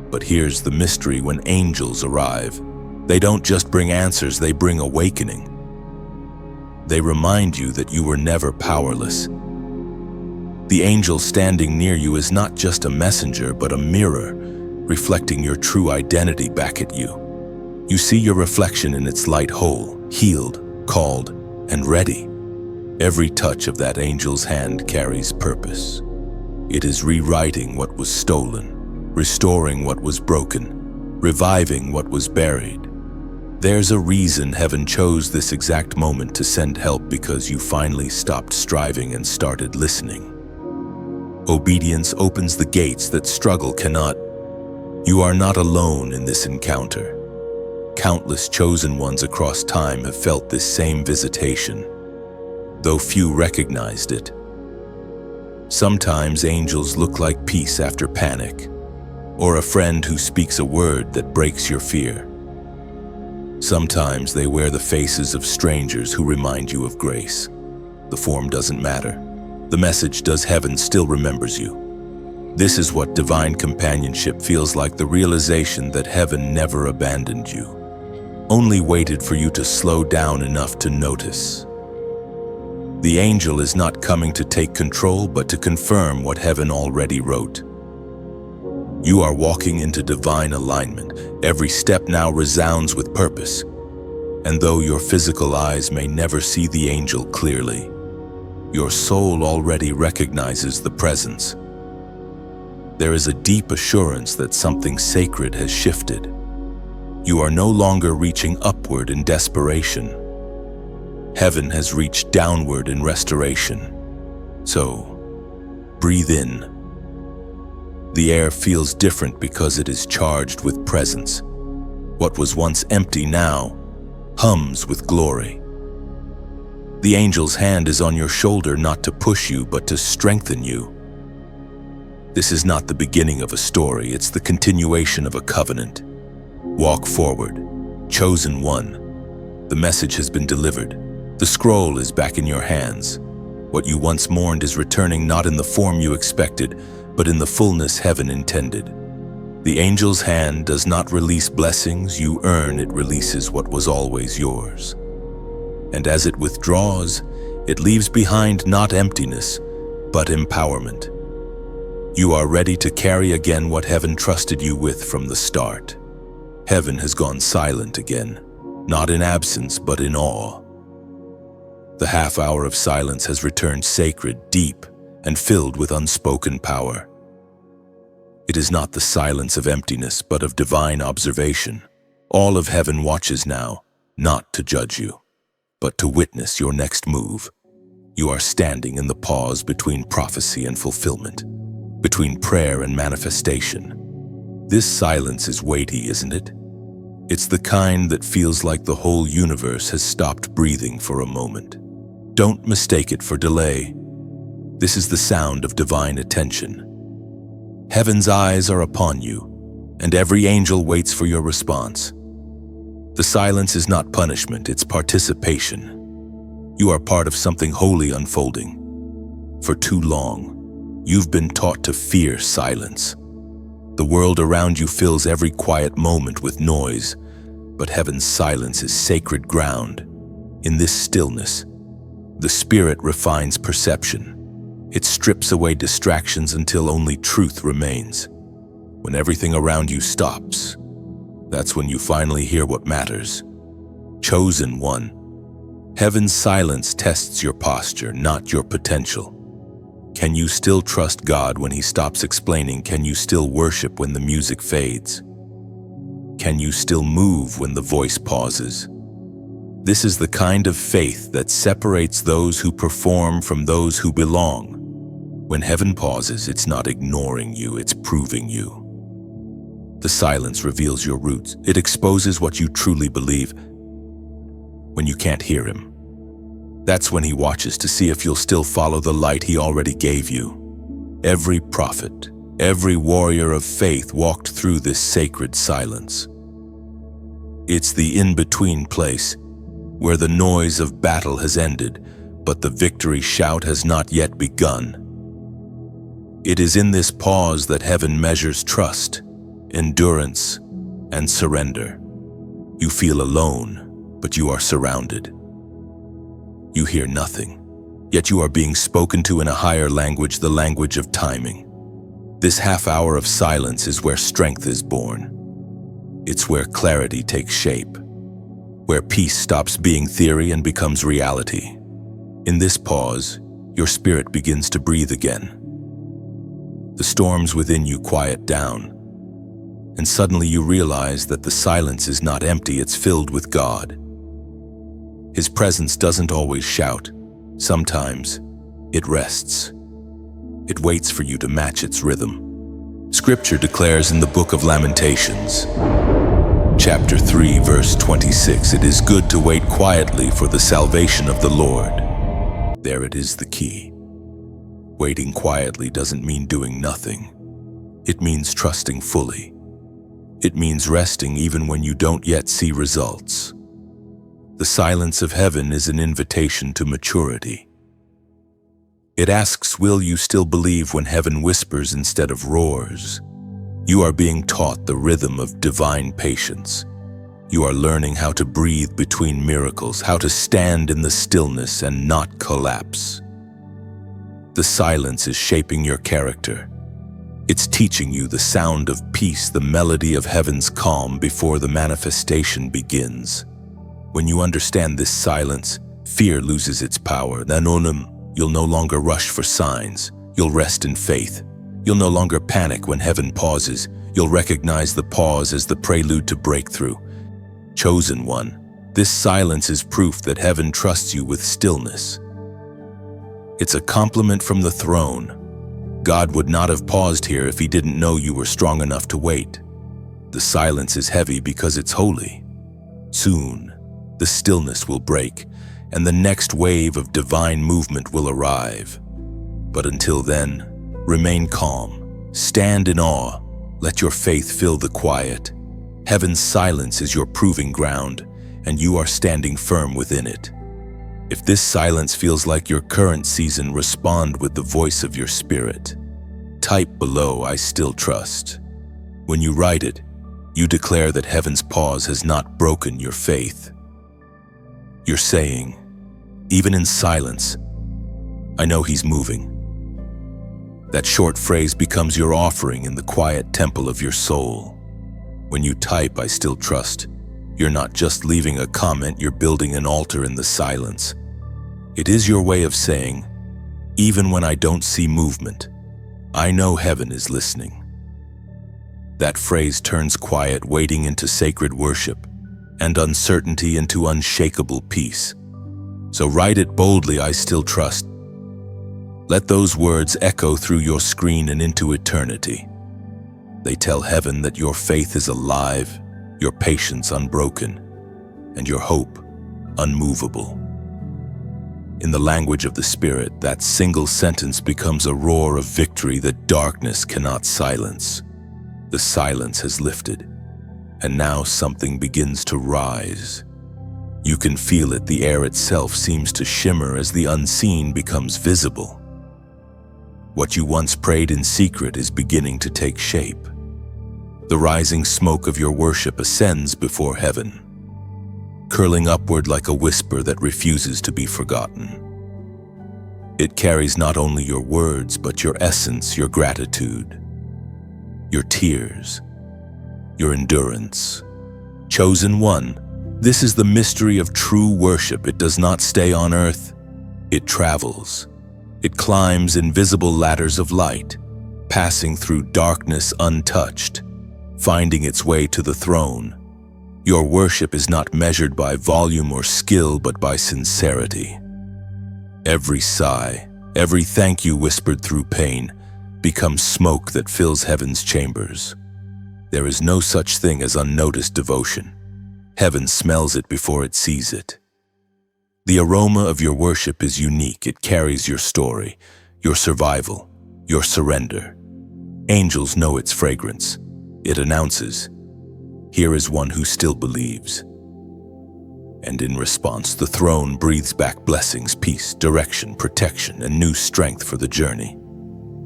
But here's the mystery: when angels arrive, they don't just bring answers, they bring awakening. They remind you that you were never powerless. The angel standing near you is not just a messenger, but a mirror, reflecting your true identity back at you. You see your reflection in its light, whole, healed, called, and ready. Every touch of that angel's hand carries purpose. It is rewriting what was stolen, restoring what was broken, reviving what was buried. There's a reason heaven chose this exact moment to send help, because you finally stopped striving and started listening. Obedience opens the gates that struggle cannot. You are not alone in this encounter. Countless chosen ones across time have felt this same visitation, though few recognized it. Sometimes angels look like peace after panic, or a friend who speaks a word that breaks your fear. Sometimes they wear the faces of strangers who remind you of grace. The form doesn't matter. The message does. Heaven still remembers you. This is what divine companionship feels like, the realization that heaven never abandoned you, only waited for you to slow down enough to notice. The angel is not coming to take control, but to confirm what heaven already wrote. You are walking into divine alignment. Every step now resounds with purpose. And though your physical eyes may never see the angel clearly, your soul already recognizes the presence. There is a deep assurance that something sacred has shifted. You are no longer reaching upward in desperation. Heaven has reached downward in restoration. So, breathe in. The air feels different because it is charged with presence. What was once empty now hums with glory. The angel's hand is on your shoulder, not to push you, but to strengthen you. This is not the beginning of a story, it's the continuation of a covenant. Walk forward, chosen one. The message has been delivered. The scroll is back in your hands. What you once mourned is returning, not in the form you expected, but in the fullness heaven intended. The angel's hand does not release blessings you earn, it releases what was always yours. And as it withdraws, it leaves behind not emptiness, but empowerment. You are ready to carry again what heaven trusted you with from the start. Heaven has gone silent again, not in absence, but in awe. The half hour of silence has returned sacred, deep, and filled with unspoken power. It is not the silence of emptiness, but of divine observation. All of heaven watches now, not to judge you, but to witness your next move. You are standing in the pause between prophecy and fulfillment, between prayer and manifestation. This silence is weighty, isn't it? It's the kind that feels like the whole universe has stopped breathing for a moment. Don't mistake it for delay. This is the sound of divine attention. Heaven's eyes are upon you, and every angel waits for your response. The silence is not punishment, it's participation. You are part of something holy unfolding. For too long, you've been taught to fear silence. The world around you fills every quiet moment with noise, but heaven's silence is sacred ground. In this stillness, the Spirit refines perception. It strips away distractions until only truth remains. When everything around you stops, that's when you finally hear what matters. Chosen one. Heaven's silence tests your posture, not your potential. Can you still trust God when He stops explaining? Can you still worship when the music fades? Can you still move when the voice pauses? This is the kind of faith that separates those who perform from those who belong. When heaven pauses, it's not ignoring you, it's proving you. The silence reveals your roots. It exposes what you truly believe. When you can't hear Him, that's when He watches to see if you'll still follow the light He already gave you. Every prophet, every warrior of faith walked through this sacred silence. It's the in-between place, where the noise of battle has ended, but the victory shout has not yet begun. It is in this pause that heaven measures trust, endurance, and surrender. You feel alone, but you are surrounded. You hear nothing, yet you are being spoken to in a higher language, the language of timing. This half hour of silence is where strength is born. It's where clarity takes shape, where peace stops being theory and becomes reality. In this pause, your spirit begins to breathe again. The storms within you quiet down, and suddenly you realize that the silence is not empty, it's filled with God. His presence doesn't always shout. Sometimes it rests. It waits for you to match its rhythm. Scripture declares in the book of Lamentations, chapter 3, verse 26, "It is good to wait quietly for the salvation of the Lord." There it is, the key. Waiting quietly doesn't mean doing nothing. It means trusting fully. It means resting even when you don't yet see results. The silence of heaven is an invitation to maturity. It asks, will you still believe when heaven whispers instead of roars? You are being taught the rhythm of divine patience. You are learning how to breathe between miracles, how to stand in the stillness and not collapse. The silence is shaping your character. It's teaching you the sound of peace, the melody of heaven's calm before the manifestation begins. When you understand this silence, fear loses its power. You'll no longer rush for signs. You'll rest in faith. You'll no longer panic when heaven pauses. You'll recognize the pause as the prelude to breakthrough. Chosen one, this silence is proof that heaven trusts you with stillness. It's a compliment from the throne. God would not have paused here if he didn't know you were strong enough to wait. The silence is heavy because it's holy. Soon, the stillness will break, and the next wave of divine movement will arrive. But until then, remain calm. Stand in awe. Let your faith fill the quiet. Heaven's silence is your proving ground, and you are standing firm within it. If this silence feels like your current season, respond with the voice of your spirit. Type below, "I still trust." When you write it, you declare that heaven's pause has not broken your faith. You're saying, even in silence, I know he's moving. That short phrase becomes your offering in the quiet temple of your soul. When you type, "I still trust," you're not just leaving a comment, you're building an altar in the silence. It is your way of saying, even when I don't see movement, I know heaven is listening. That phrase turns quiet waiting into sacred worship, and uncertainty into unshakable peace. So write it boldly, "I still trust." Let those words echo through your screen and into eternity. They tell heaven that your faith is alive, your patience unbroken, and your hope unmovable. In the language of the Spirit, that single sentence becomes a roar of victory that darkness cannot silence. The silence has lifted, and now something begins to rise. You can feel it, the air itself seems to shimmer as the unseen becomes visible. What you once prayed in secret is beginning to take shape. The rising smoke of your worship ascends before heaven, curling upward like a whisper that refuses to be forgotten. It carries not only your words, but your essence, your gratitude, your tears, your endurance. Chosen one, this is the mystery of true worship. It does not stay on earth. It travels. It climbs invisible ladders of light, passing through darkness untouched, finding its way to the throne. Your worship is not measured by volume or skill, but by sincerity. Every sigh, every thank you whispered through pain, becomes smoke that fills heaven's chambers. There is no such thing as unnoticed devotion. Heaven smells it before it sees it. The aroma of your worship is unique. It carries your story, your survival, your surrender. Angels know its fragrance. It announces, here is one who still believes. And in response, the throne breathes back blessings, peace, direction, protection, and new strength for the journey.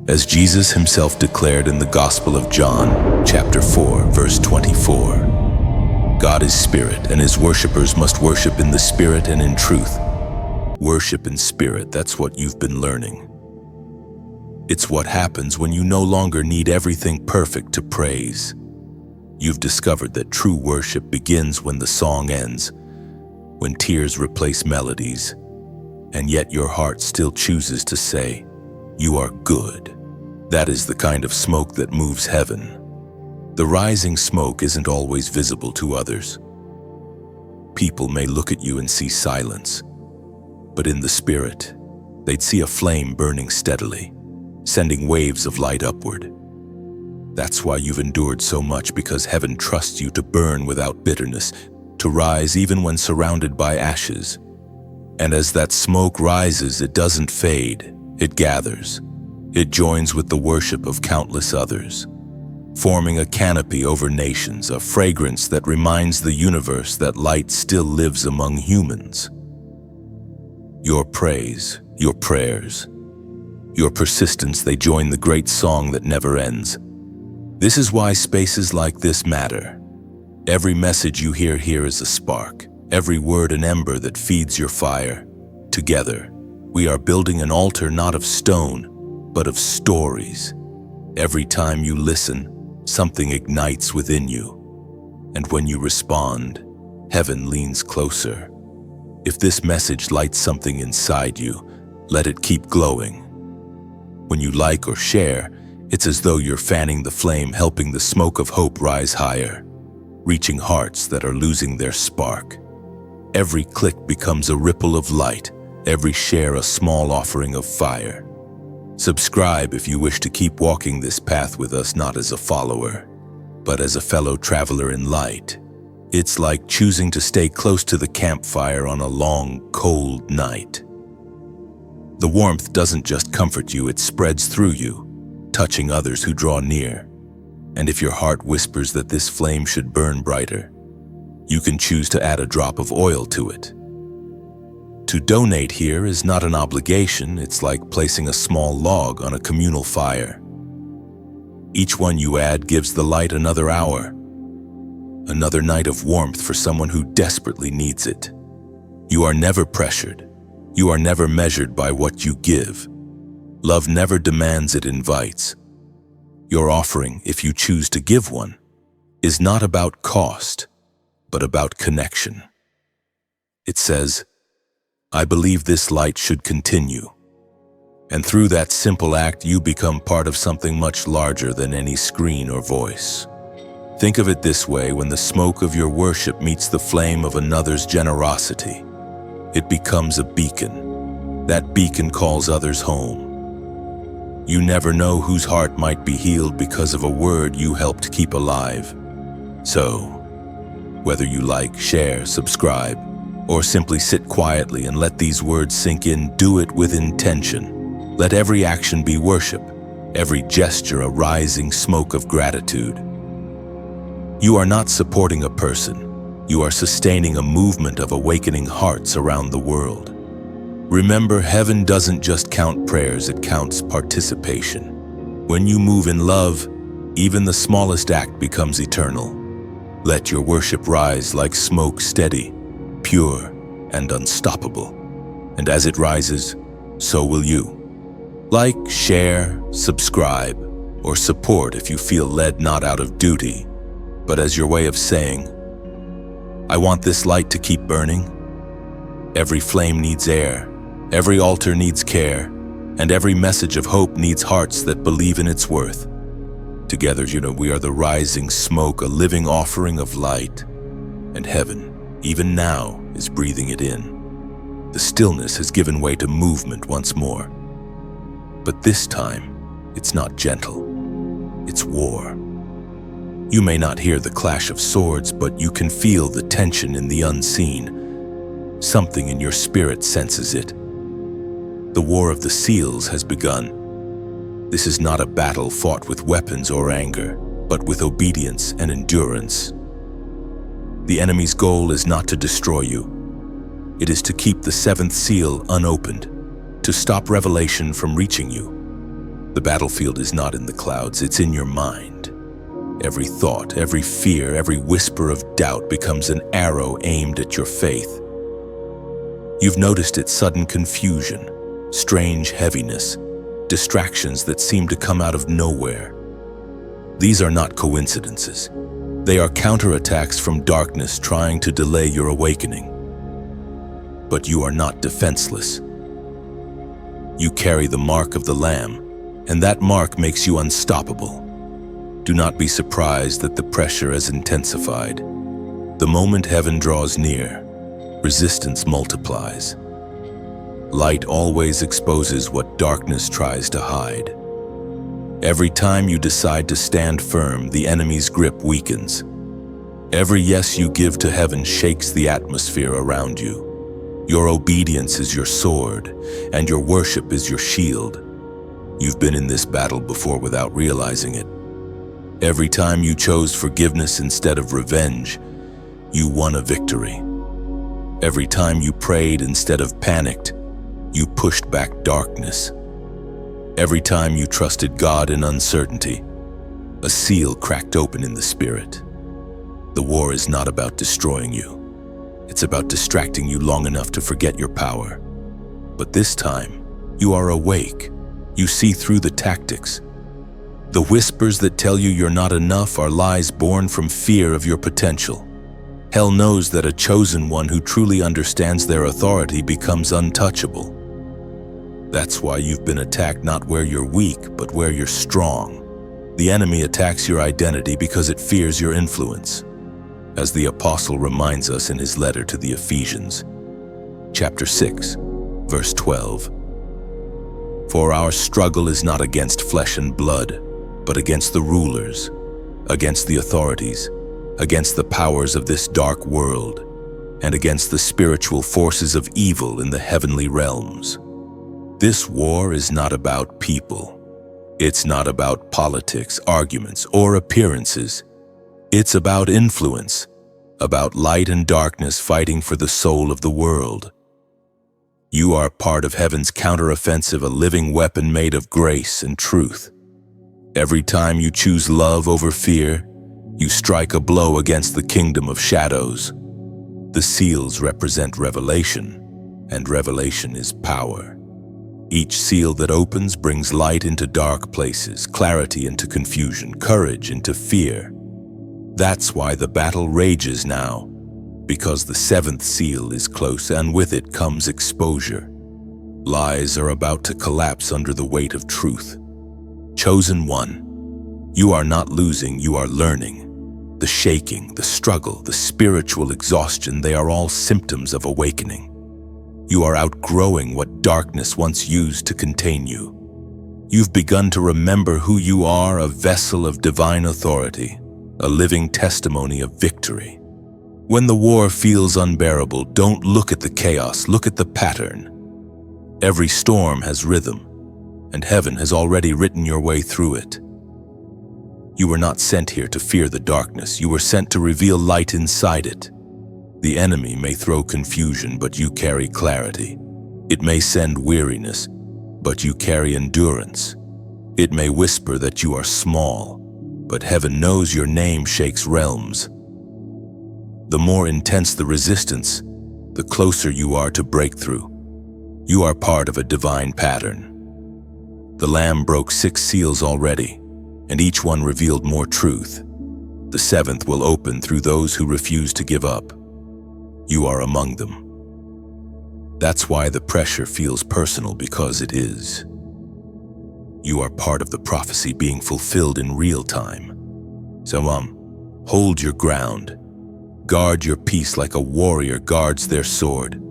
As Jesus himself declared in the Gospel of John, chapter 4, verse 24, God is spirit, and his worshipers must worship in the spirit and in truth. Worship in spirit, that's what you've been learning. It's what happens when you no longer need everything perfect to praise. You've discovered that true worship begins when the song ends, when tears replace melodies, and yet your heart still chooses to say, "You are good." That is the kind of smoke that moves heaven. The rising smoke isn't always visible to others. People may look at you and see silence, but in the spirit, they'd see a flame burning steadily, sending waves of light upward. That's why you've endured so much, because heaven trusts you to burn without bitterness, to rise even when surrounded by ashes. And as that smoke rises, it doesn't fade, it gathers. It joins with the worship of countless others, forming a canopy over nations, a fragrance that reminds the universe that light still lives among humans. Your praise, your prayers, your persistence, they join the great song that never ends. This is why spaces like this matter. Every message you hear here is a spark, every word an ember that feeds your fire. Together, we are building an altar not of stone, but of stories. Every time you listen, something ignites within you. And when you respond, heaven leans closer. If this message lights something inside you, let it keep glowing. When you like or share, it's as though you're fanning the flame, helping the smoke of hope rise higher, reaching hearts that are losing their spark. Every click becomes a ripple of light, every share a small offering of fire. Subscribe if you wish to keep walking this path with us, not as a follower, but as a fellow traveler in light. It's like choosing to stay close to the campfire on a long, cold night. The warmth doesn't just comfort you, it spreads through you, touching others who draw near. And if your heart whispers that this flame should burn brighter, you can choose to add a drop of oil to it. To donate here is not an obligation, it's like placing a small log on a communal fire. Each one you add gives the light another hour, another night of warmth for someone who desperately needs it. You are never pressured. You are never measured by what you give. Love never demands, it invites. Your offering, if you choose to give one, is not about cost, but about connection. It says, "I believe this light should continue." And through that simple act, you become part of something much larger than any screen or voice. Think of it this way: when the smoke of your worship meets the flame of another's generosity, it becomes a beacon. That beacon calls others home. You never know whose heart might be healed because of a word you helped keep alive. So, whether you like, share, subscribe, or simply sit quietly and let these words sink in, do it with intention. Let every action be worship, every gesture a rising smoke of gratitude. You are not supporting a person, you are sustaining a movement of awakening hearts around the world. Remember, heaven doesn't just count prayers, it counts participation. When you move in love, even the smallest act becomes eternal. Let your worship rise like smoke, steady, pure, and unstoppable. And as it rises, so will you. Like, share, subscribe, or support if you feel led, not out of duty, but as your way of saying, "I want this light to keep burning." Every flame needs air, every altar needs care, and every message of hope needs hearts that believe in its worth. Together, we are the rising smoke, a living offering of light, and heaven, even now, is breathing it in. The stillness has given way to movement once more. But this time, it's not gentle, it's war. You may not hear the clash of swords, but you can feel the tension in the unseen. Something in your spirit senses it. The war of the seals has begun. This is not a battle fought with weapons or anger, but with obedience and endurance. The enemy's goal is not to destroy you. It is to keep the seventh seal unopened, to stop revelation from reaching you. The battlefield is not in the clouds, it's in your mind. Every thought, every fear, every whisper of doubt becomes an arrow aimed at your faith. You've noticed its sudden confusion, strange heaviness, distractions that seem to come out of nowhere. These are not coincidences. They are counterattacks from darkness trying to delay your awakening. But you are not defenseless. You carry the mark of the Lamb, and that mark makes you unstoppable. Do not be surprised that the pressure has intensified. The moment heaven draws near, resistance multiplies. Light always exposes what darkness tries to hide. Every time you decide to stand firm, the enemy's grip weakens. Every yes you give to heaven shakes the atmosphere around you. Your obedience is your sword, and your worship is your shield. You've been in this battle before without realizing it. Every time you chose forgiveness instead of revenge, you won a victory. Every time you prayed instead of panicked, you pushed back darkness. Every time you trusted God in uncertainty, a seal cracked open in the spirit. The war is not about destroying you. It's about distracting you long enough to forget your power. But this time, you are awake. You see through the tactics. The whispers that tell you you're not enough are lies born from fear of your potential. Hell knows that a chosen one who truly understands their authority becomes untouchable. That's why you've been attacked not where you're weak, but where you're strong. The enemy attacks your identity because it fears your influence. As the apostle reminds us in his letter to the Ephesians, chapter 6, verse 12. For our struggle is not against flesh and blood, but against the rulers, against the authorities, against the powers of this dark world, and against the spiritual forces of evil in the heavenly realms. This war is not about people. It's not about politics, arguments, or appearances. It's about influence, about light and darkness fighting for the soul of the world. You are part of heaven's counteroffensive, a living weapon made of grace and truth. Every time you choose love over fear, you strike a blow against the kingdom of shadows. The seals represent revelation, and revelation is power. Each seal that opens brings light into dark places, clarity into confusion, courage into fear. That's why the battle rages now, because the seventh seal is close, and with it comes exposure. Lies are about to collapse under the weight of truth. Chosen one, you are not losing, you are learning. The shaking, the struggle, the spiritual exhaustion, they are all symptoms of awakening. You are outgrowing what darkness once used to contain you. You've begun to remember who you are, a vessel of divine authority, a living testimony of victory. When the war feels unbearable, don't look at the chaos, look at the pattern. Every storm has rhythm, and heaven has already written your way through it. You were not sent here to fear the darkness, you were sent to reveal light inside it. The enemy may throw confusion, but you carry clarity. It may send weariness, but you carry endurance. It may whisper that you are small, but heaven knows your name shakes realms. The more intense the resistance, the closer you are to breakthrough. You are part of a divine pattern. The Lamb broke 6 seals already, and each one revealed more truth. The 7th will open through those who refuse to give up. You are among them. That's why the pressure feels personal, because it is. You are part of the prophecy being fulfilled in real time. So, hold your ground. Guard your peace like a warrior guards their sword.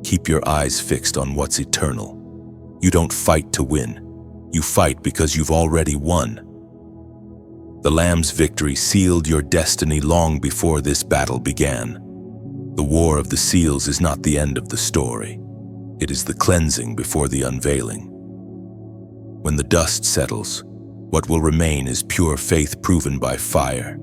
Keep your eyes fixed on what's eternal. You don't fight to win. You fight because you've already won. The Lamb's victory sealed your destiny long before this battle began. The war of the seals is not the end of the story. It is the cleansing before the unveiling. When the dust settles, what will remain is pure faith proven by fire,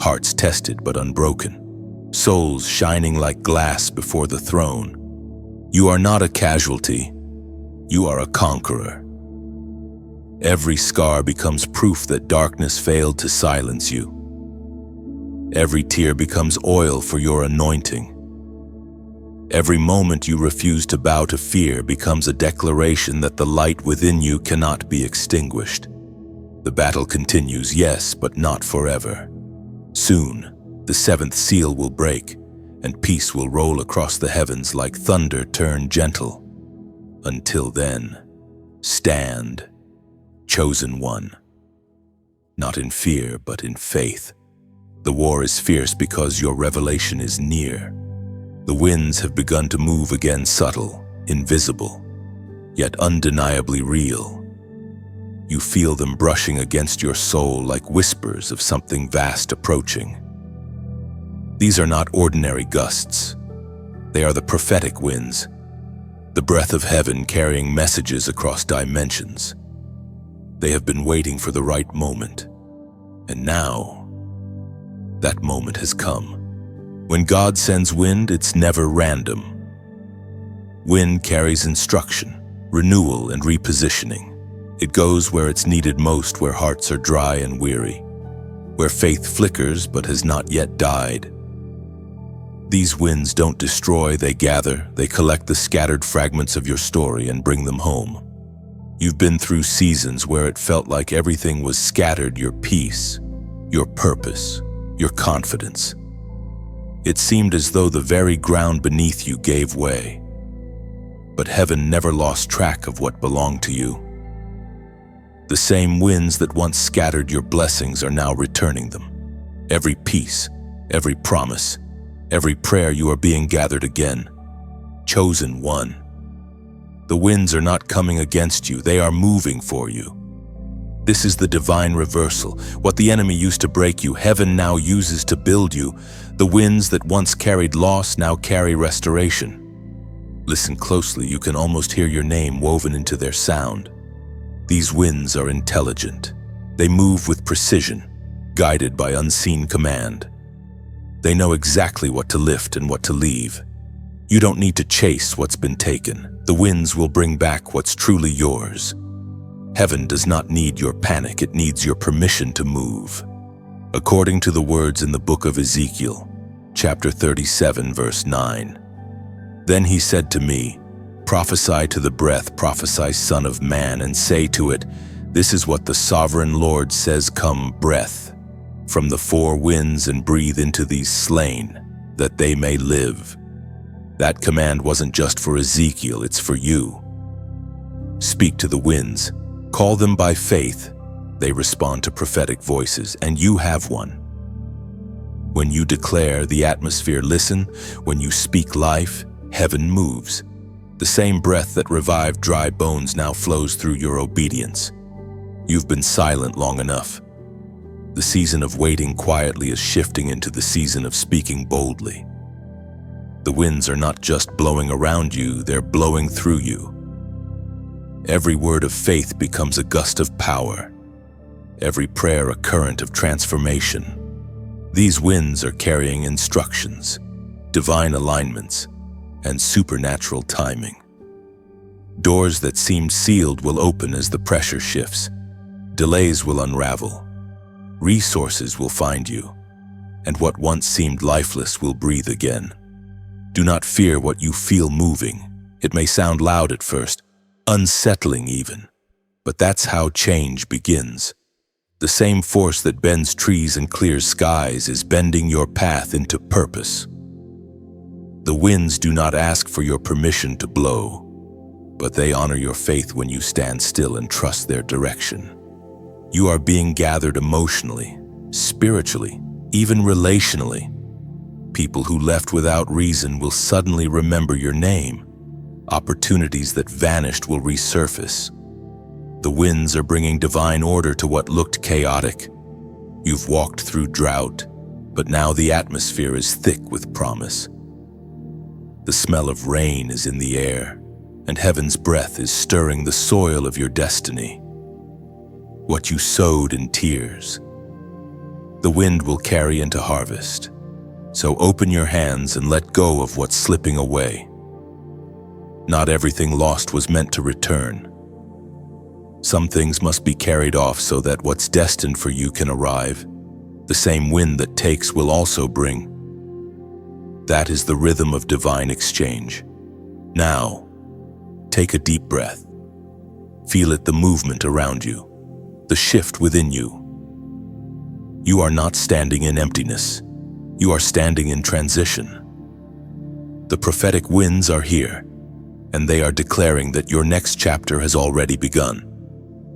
hearts tested but unbroken, souls shining like glass before the throne. You are not a casualty. You are a conqueror. Every scar becomes proof that darkness failed to silence you. Every tear becomes oil for your anointing. Every moment you refuse to bow to fear becomes a declaration that the light within you cannot be extinguished. The battle continues, yes, but not forever. Soon, the 7th seal will break, and peace will roll across the heavens like thunder turned gentle. Until then, Stand, chosen one. Not in fear, but in faith. The war is fierce because your revelation is near. The winds have begun to move again, subtle, invisible, yet undeniably real. You feel them brushing against your soul like whispers of something vast approaching. These are not ordinary gusts. They are the prophetic winds, the breath of heaven carrying messages across dimensions. They have been waiting for the right moment, and now, that moment has come. When God sends wind, it's never random. Wind carries instruction, renewal, and repositioning. It goes where it's needed most, where hearts are dry and weary, where faith flickers but has not yet died. These winds don't destroy, they gather, they collect the scattered fragments of your story and bring them home. You've been through seasons where it felt like everything was scattered, your peace, your purpose, your confidence. It seemed as though the very ground beneath you gave way. But heaven never lost track of what belonged to you. The same winds that once scattered your blessings are now returning them. Every piece, every promise, every prayer, you are being gathered again. Chosen one. The winds are not coming against you, they are moving for you. This is the divine reversal. What the enemy used to break you, heaven now uses to build you. The winds that once carried loss now carry restoration. Listen closely, you can almost hear your name woven into their sound. These winds are intelligent. They move with precision, guided by unseen command. They know exactly what to lift and what to leave. You don't need to chase what's been taken. The winds will bring back what's truly yours. Heaven does not need your panic, it needs your permission to move. According to the words in the book of Ezekiel, chapter 37, verse 9. Then he said to me, prophesy to the breath, prophesy, son of man, and say to it, this is what the sovereign Lord says, come, breath, from the four winds and breathe into these slain, that they may live. That command wasn't just for Ezekiel, it's for you. Speak to the winds. Call them by faith. They respond to prophetic voices, and you have one. When you declare, the atmosphere listen. When you speak life, heaven moves. The same breath that revived dry bones now flows through your obedience. You've been silent long enough. The season of waiting quietly is shifting into the season of speaking boldly. The winds are not just blowing around you, they're blowing through you. Every word of faith becomes a gust of power. Every prayer a current of transformation. These winds are carrying instructions, divine alignments, and supernatural timing. Doors that seemed sealed will open as the pressure shifts. Delays will unravel. Resources will find you. And what once seemed lifeless will breathe again. Do not fear what you feel moving. It may sound loud at first, unsettling even, but that's how change begins. The same force that bends trees and clears skies is bending your path into purpose. The winds do not ask for your permission to blow, but they honor your faith when you stand still and trust their direction. You are being gathered emotionally, spiritually, even relationally. People who left without reason will suddenly remember your name. Opportunities that vanished will resurface. The winds are bringing divine order to what looked chaotic. You've walked through drought, but now the atmosphere is thick with promise. The smell of rain is in the air, and heaven's breath is stirring the soil of your destiny. What you sowed in tears, the wind will carry into harvest. So open your hands and let go of what's slipping away. Not everything lost was meant to return. Some things must be carried off so that what's destined for you can arrive. The same wind that takes will also bring. That is the rhythm of divine exchange. Now, take a deep breath. Feel it, the movement around you, the shift within you. You are not standing in emptiness. You are standing in transition. The prophetic winds are here. and they are declaring that your next chapter has already begun.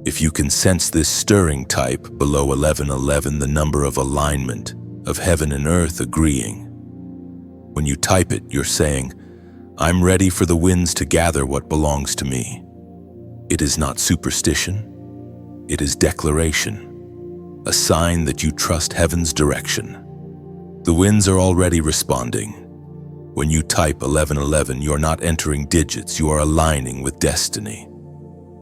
If you can sense this stirring type below 1111, the number of alignment, of heaven and earth agreeing. When you type it, you're saying, I'm ready for the winds to gather what belongs to me. It is not superstition, it is declaration, a sign that you trust heaven's direction. The winds are already responding. When you type 1111, you're not entering digits, you are aligning with destiny.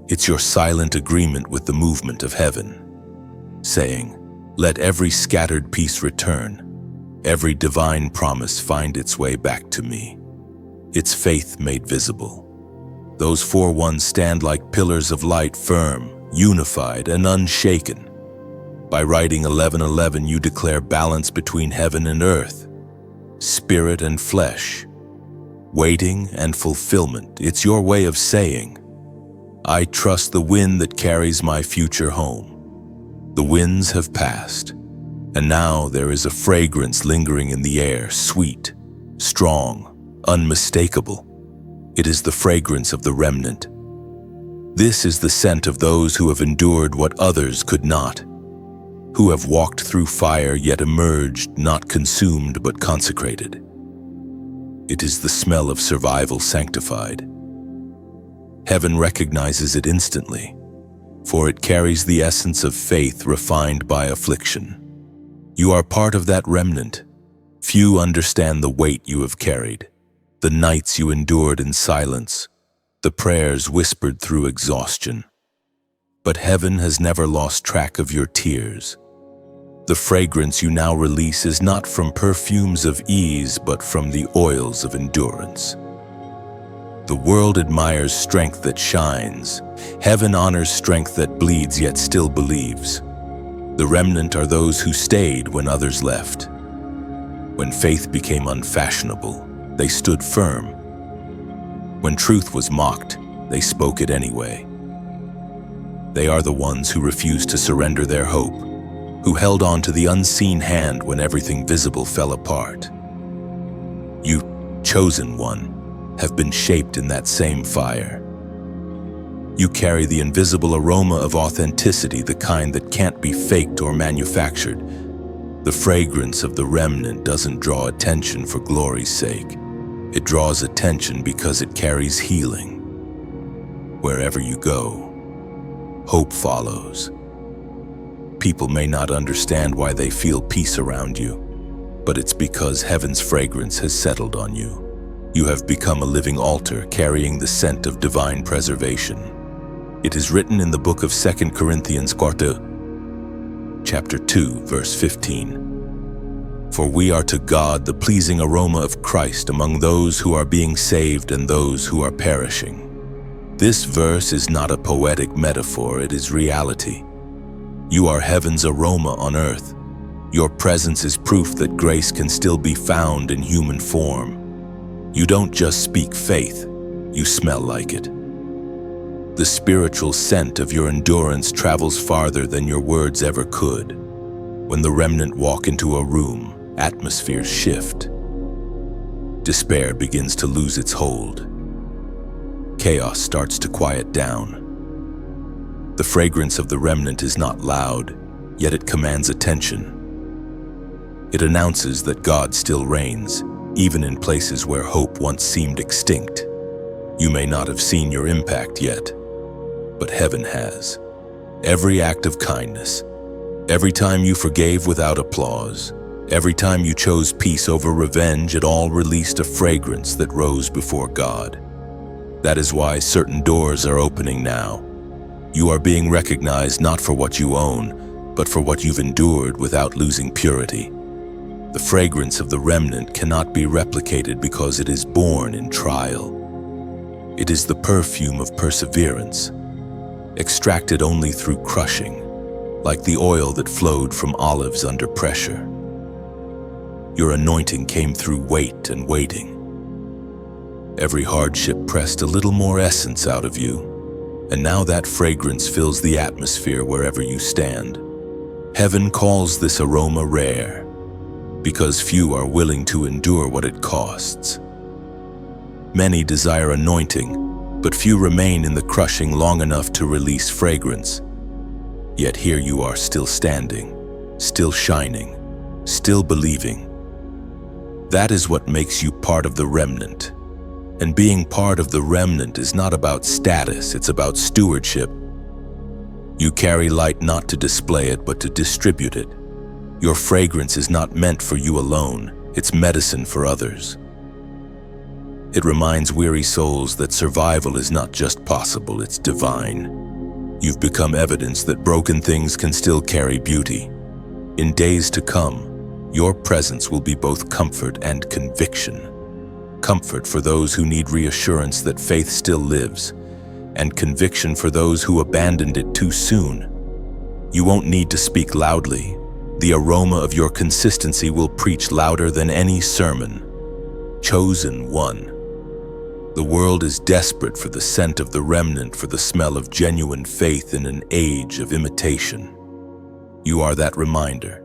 It's your silent agreement with the movement of heaven, saying, let every scattered piece return, every divine promise find its way back to me. It's faith made visible. Those 4 ones stand like pillars of light, firm, unified, and unshaken. By writing 1111, you declare balance between heaven and earth, spirit and flesh, waiting and fulfillment. It's your way of saying, I trust the wind that carries my future home. The winds have passed, and now there is a fragrance lingering in the air, sweet, strong, unmistakable. It is the fragrance of the remnant. This is the scent of those who have endured what others could not, who have walked through fire yet emerged not consumed but consecrated. It is the smell of survival sanctified. Heaven recognizes it instantly, for it carries the essence of faith refined by affliction. You are part of that remnant. Few understand the weight you have carried, the nights you endured in silence, the prayers whispered through exhaustion. But heaven has never lost track of your tears. The fragrance you now release is not from perfumes of ease, but from the oils of endurance. The world admires strength that shines. Heaven honors strength that bleeds yet still believes. The remnant are those who stayed when others left. When faith became unfashionable, they stood firm. When truth was mocked, they spoke it anyway. They are the ones who refused to surrender their hope, who held on to the unseen hand when everything visible fell apart. You, chosen one, have been shaped in that same fire. You carry the invisible aroma of authenticity, the kind that can't be faked or manufactured. The fragrance of the remnant doesn't draw attention for glory's sake. It draws attention because it carries healing. Wherever you go, hope follows. People may not understand why they feel peace around you, but it's because heaven's fragrance has settled on you. You have become a living altar carrying the scent of divine preservation. It is written in the book of 2 Corinthians chapter 2, verse 15. For we are to God the pleasing aroma of Christ among those who are being saved and those who are perishing. This verse is not a poetic metaphor, it is reality. You are heaven's aroma on earth. Your presence is proof that grace can still be found in human form. You don't just speak faith, you smell like it. The spiritual scent of your endurance travels farther than your words ever could. When the remnant walk into a room, atmospheres shift. Despair begins to lose its hold. Chaos starts to quiet down. The fragrance of the remnant is not loud, yet it commands attention. It announces that God still reigns, even in places where hope once seemed extinct. You may not have seen your impact yet, but heaven has. Every act of kindness, every time you forgave without applause, every time you chose peace over revenge, it all released a fragrance that rose before God. That is why certain doors are opening now. You are being recognized not for what you own, but for what you've endured without losing purity. The fragrance of the remnant cannot be replicated because it is born in trial. It is the perfume of perseverance, extracted only through crushing, like the oil that flowed from olives under pressure. Your anointing came through weight and waiting. Every hardship pressed a little more essence out of you, and now that fragrance fills the atmosphere wherever you stand. Heaven calls this aroma rare, because few are willing to endure what it costs. Many desire anointing, but few remain in the crushing long enough to release fragrance. Yet here you are, still standing, still shining, still believing. That is what makes you part of the remnant. And being part of the remnant is not about status, it's about stewardship. You carry light not to display it, but to distribute it. Your fragrance is not meant for you alone, it's medicine for others. It reminds weary souls that survival is not just possible, it's divine. You've become evidence that broken things can still carry beauty. In days to come, your presence will be both comfort and conviction. Comfort for those who need reassurance that faith still lives, and conviction for those who abandoned it too soon. You won't need to speak loudly. The aroma of your consistency will preach louder than any sermon. Chosen one. The world is desperate for the scent of the remnant, for the smell of genuine faith in an age of imitation. You are that reminder.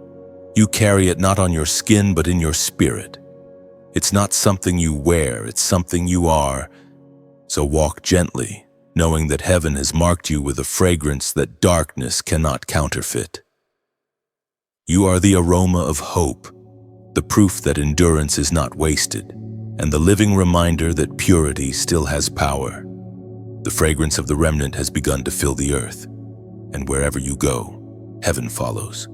You carry it not on your skin, but in your spirit. It's not something you wear, it's something you are. So walk gently, knowing that heaven has marked you with a fragrance that darkness cannot counterfeit. You are the aroma of hope, the proof that endurance is not wasted, and the living reminder that purity still has power. The fragrance of the remnant has begun to fill the earth, and wherever you go, heaven follows.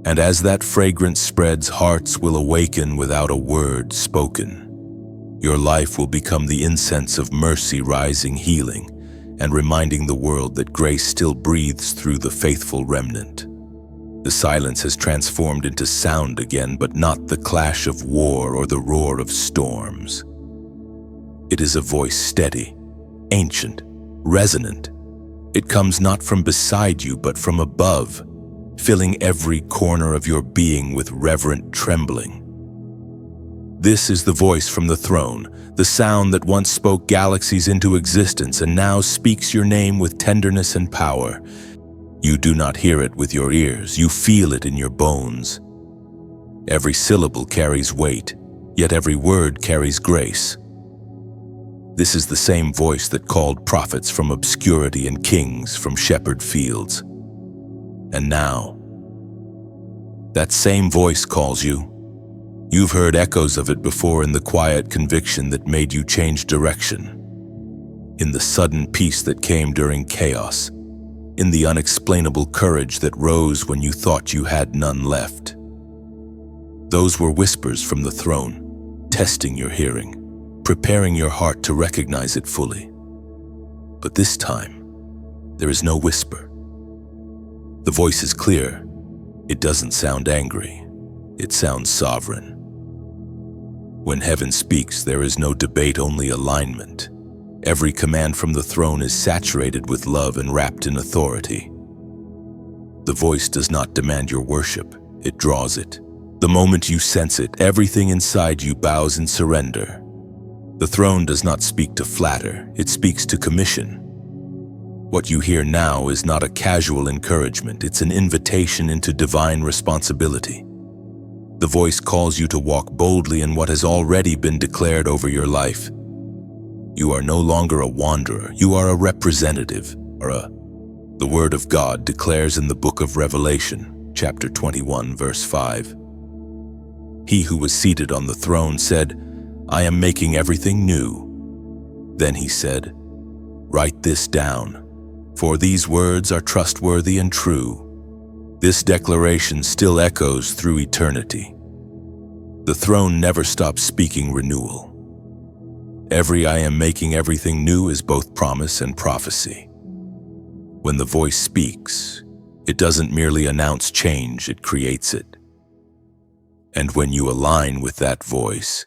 And as that fragrance spreads, hearts will awaken without a word spoken. Your life will become the incense of mercy, rising, healing, and reminding the world that grace still breathes through the faithful remnant. The silence has transformed into sound again, but not the clash of war or the roar of storms. It is a voice steady, ancient, resonant. It comes not from beside you, but from above, filling every corner of your being with reverent trembling. This is the voice from the throne, the sound that once spoke galaxies into existence and now speaks your name with tenderness and power. You do not hear it with your ears, you feel it in your bones. Every syllable carries weight, yet every word carries grace. This is the same voice that called prophets from obscurity and kings from shepherd fields. And now, that same voice calls you. You've heard echoes of it before in the quiet conviction that made you change direction, in the sudden peace that came during chaos, in the unexplainable courage that rose when you thought you had none left. Those were whispers from the throne, testing your hearing, preparing your heart to recognize it fully. But this time, there is no whisper. The voice is clear. It doesn't sound angry. It sounds sovereign. When heaven speaks, there is no debate, only alignment. Every command from the throne is saturated with love and wrapped in authority. The voice does not demand your worship, it draws it. The moment you sense it, everything inside you bows in surrender. The throne does not speak to flatter, it speaks to commission. What you hear now is not a casual encouragement, it's an invitation into divine responsibility. The voice calls you to walk boldly in what has already been declared over your life. You are no longer a wanderer, you are a representative, the Word of God declares in the book of Revelation, chapter 21, verse 5. He who was seated on the throne said, "I am making everything new." Then he said, "Write this down, for these words are trustworthy and true." This declaration still echoes through eternity. The throne never stops speaking renewal. Every "I am making everything new" is both promise and prophecy. When the voice speaks, it doesn't merely announce change, it creates it. And when you align with that voice,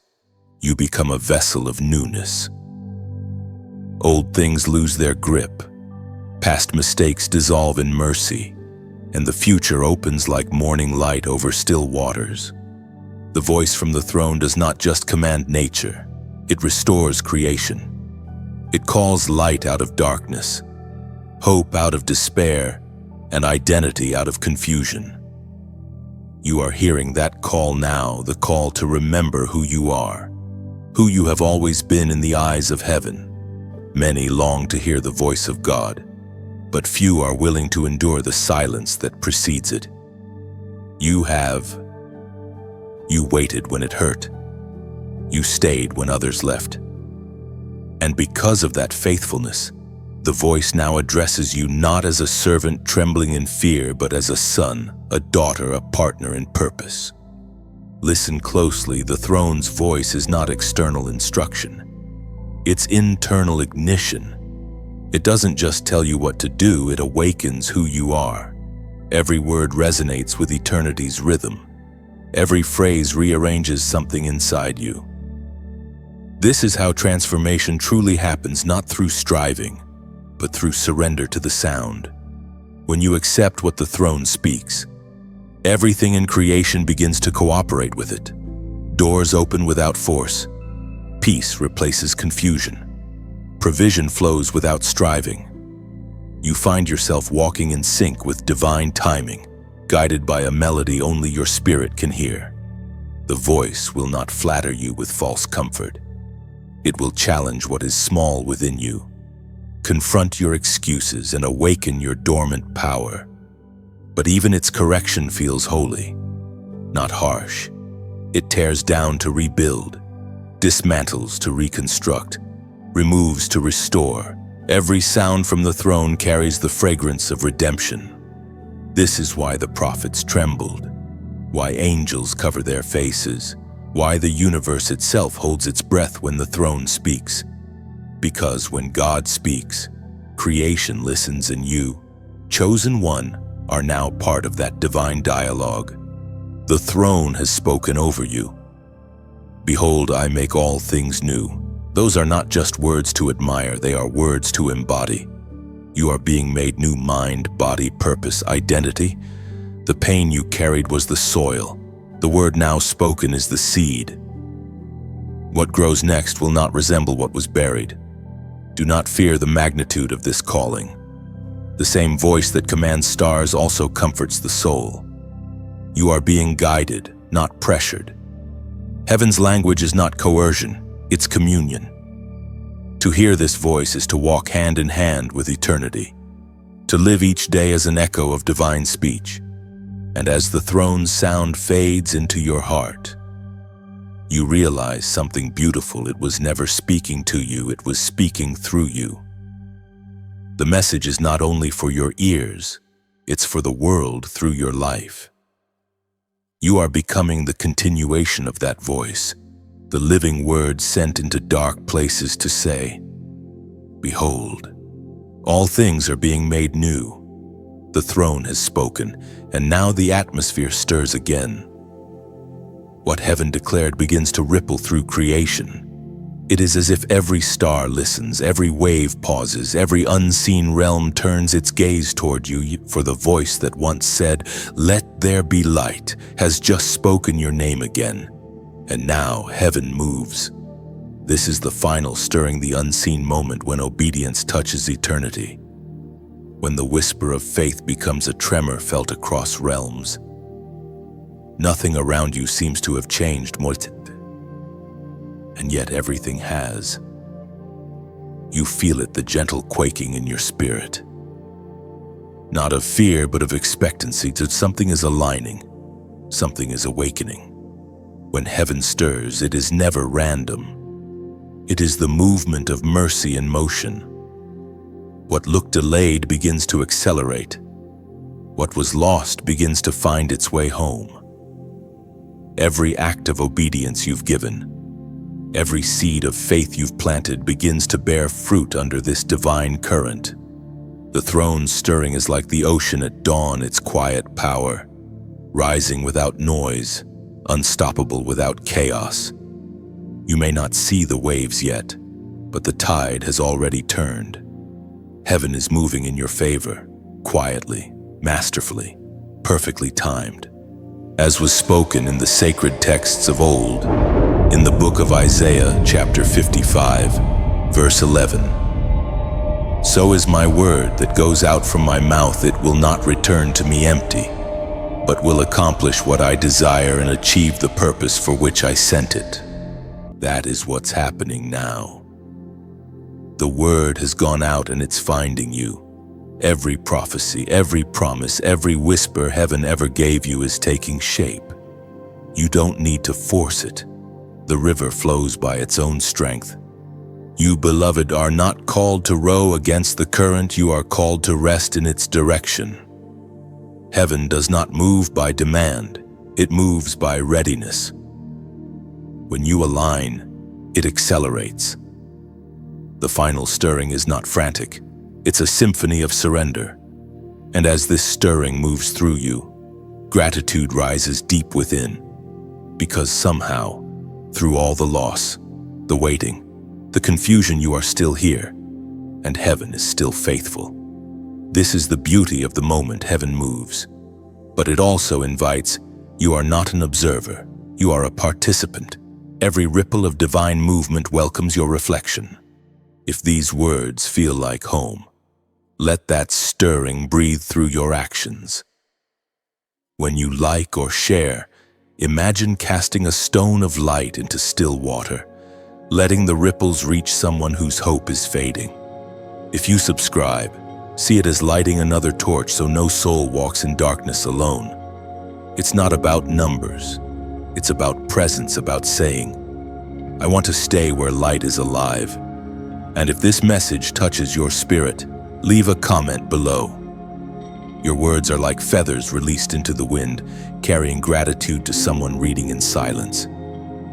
you become a vessel of newness. Old things lose their grip, past mistakes dissolve in mercy, and the future opens like morning light over still waters. The voice from the throne does not just command nature, it restores creation. It calls light out of darkness, hope out of despair, and identity out of confusion. You are hearing that call now, the call to remember who you are, who you have always been in the eyes of heaven. Many long to hear the voice of God, but few are willing to endure the silence that precedes it. You waited when it hurt. You stayed when others left. And because of that faithfulness, the voice now addresses you not as a servant trembling in fear, but as a son, a daughter, a partner in purpose. Listen closely, the throne's voice is not external instruction. It's internal ignition. It doesn't just tell you what to do, it awakens who you are. Every word resonates with eternity's rhythm. Every phrase rearranges something inside you. This is how transformation truly happens, not through striving, but through surrender to the sound. When you accept what the throne speaks, everything in creation begins to cooperate with it. Doors open without force. Peace replaces confusion. Provision flows without striving. You find yourself walking in sync with divine timing, guided by a melody only your spirit can hear. The voice will not flatter you with false comfort. It will challenge what is small within you, confront your excuses, and awaken your dormant power. But even its correction feels holy, not harsh. It tears down to rebuild, dismantles to reconstruct, removes to restore. Every sound from the throne carries the fragrance of redemption. This is why the prophets trembled, why angels cover their faces, why the universe itself holds its breath when the throne speaks. Because when God speaks, creation listens, and you, chosen one, are now part of that divine dialogue. The throne has spoken over you. Behold, I make all things new. Those are not just words to admire, they are words to embody. You are being made new: mind, body, purpose, identity. The pain you carried was the soil. The word now spoken is the seed. What grows next will not resemble what was buried. Do not fear the magnitude of this calling. The same voice that commands stars also comforts the soul. You are being guided, not pressured. Heaven's language is not coercion, it's communion. To hear this voice is to walk hand in hand with eternity, to live each day as an echo of divine speech. And as the throne's sound fades into your heart, you realize something beautiful. It was never speaking to you, it was speaking through you. The message is not only for your ears, it's for the world through your life. You are becoming the continuation of that voice, the living word sent into dark places to say, "Behold, all things are being made new." The throne has spoken, and now the atmosphere stirs again. What heaven declared begins to ripple through creation. It is as if every star listens, every wave pauses, every unseen realm turns its gaze toward you, for the voice that once said, "Let there be light," has just spoken your name again. And now heaven moves. This is the final stirring, the unseen moment when obedience touches eternity. When the whisper of faith becomes a tremor felt across realms. Nothing around you seems to have changed, and yet everything has. You feel it, the gentle quaking in your spirit. Not of fear, but of expectancy that something is aligning, something is awakening. When heaven stirs, it is never random. It is the movement of mercy in motion. What looked delayed begins to accelerate. What was lost begins to find its way home. Every act of obedience you've given, every seed of faith you've planted begins to bear fruit under this divine current. The throne's stirring is like the ocean at dawn, its quiet power, rising without noise, unstoppable without chaos. You may not see the waves yet, but the tide has already turned. Heaven is moving in your favor, quietly, masterfully, perfectly timed. As was spoken in the sacred texts of old, in the book of Isaiah, chapter 55, verse 11. So is my word that goes out from my mouth, it will not return to me empty, but will accomplish what I desire and achieve the purpose for which I sent it. That is what's happening now. The word has gone out and it's finding you. Every prophecy, every promise, every whisper heaven ever gave you is taking shape. You don't need to force it. The river flows by its own strength. You, beloved, are not called to row against the current, you are called to rest in its direction. Heaven does not move by demand, it moves by readiness. When you align, it accelerates. The final stirring is not frantic, it's a symphony of surrender. And as this stirring moves through you, gratitude rises deep within. Because somehow, through all the loss, the waiting, the confusion, you are still here, and heaven is still faithful. This is the beauty of the moment heaven moves. But it also invites, you are not an observer, you are a participant. Every ripple of divine movement welcomes your reflection. If these words feel like home, let that stirring breathe through your actions. When you like or share, imagine casting a stone of light into still water, letting the ripples reach someone whose hope is fading. If you subscribe, see it as lighting another torch so no soul walks in darkness alone. It's not about numbers. It's about presence, about saying, I want to stay where light is alive. And if this message touches your spirit, leave a comment below. Your words are like feathers released into the wind, carrying gratitude to someone reading in silence.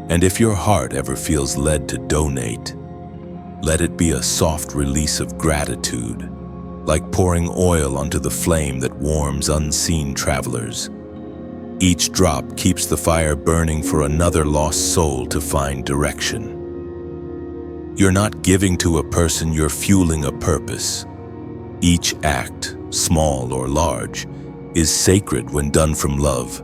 And if your heart ever feels led to donate, let it be a soft release of gratitude, like pouring oil onto the flame that warms unseen travelers. Each drop keeps the fire burning for another lost soul to find direction. You're not giving to a person, you're fueling a purpose. Each act, small or large, is sacred when done from love.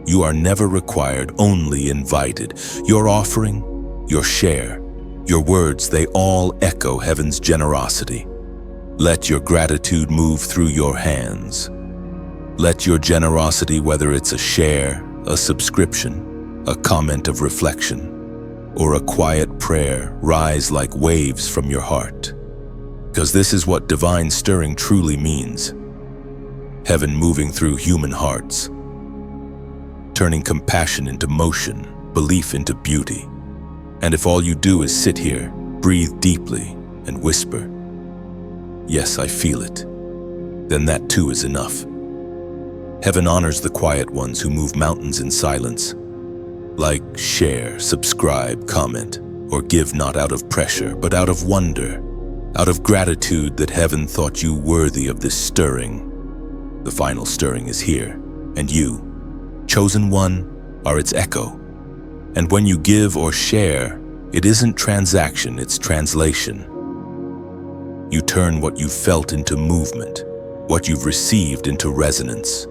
You are never required, only invited. Your offering, your share, your words, they all echo heaven's generosity. Let your gratitude move through your hands. Let your generosity, whether it's a share, a subscription, a comment of reflection, or a quiet prayer, rise like waves from your heart. Because this is what divine stirring truly means. Heaven moving through human hearts, turning compassion into motion, belief into beauty. And if all you do is sit here, breathe deeply, and whisper, yes, I feel it, then that too is enough. Heaven honors the quiet ones who move mountains in silence. Like, share, subscribe, comment, or give not out of pressure, but out of wonder, out of gratitude that heaven thought you worthy of this stirring. The final stirring is here, and you, chosen one, are its echo. And when you give or share, it isn't transaction, it's translation. You turn what you've felt into movement, what you've received into resonance.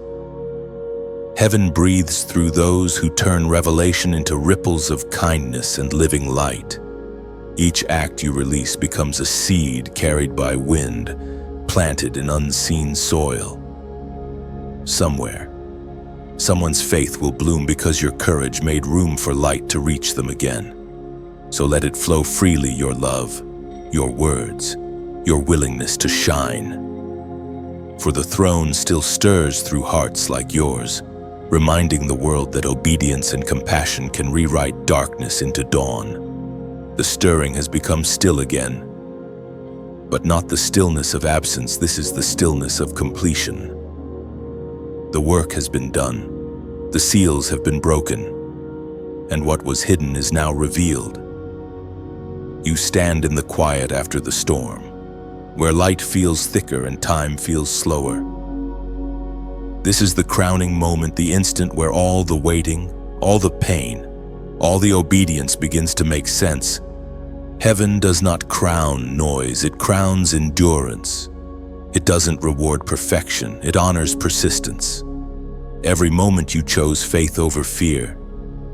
Heaven breathes through those who turn revelation into ripples of kindness and living light. Each act you release becomes a seed carried by wind, planted in unseen soil. Somewhere, someone's faith will bloom because your courage made room for light to reach them again. So let it flow freely, your love, your words, your willingness to shine. For the throne still stirs through hearts like yours, reminding the world that obedience and compassion can rewrite darkness into dawn. The stirring has become still again, but not the stillness of absence. This is the stillness of completion. The work has been done, the seals have been broken, and what was hidden is now revealed. You stand in the quiet after the storm, where light feels thicker and time feels slower. This is the crowning moment, the instant where all the waiting, all the pain, all the obedience begins to make sense. Heaven does not crown noise, it crowns endurance. It doesn't reward perfection, it honors persistence. Every moment you chose faith over fear,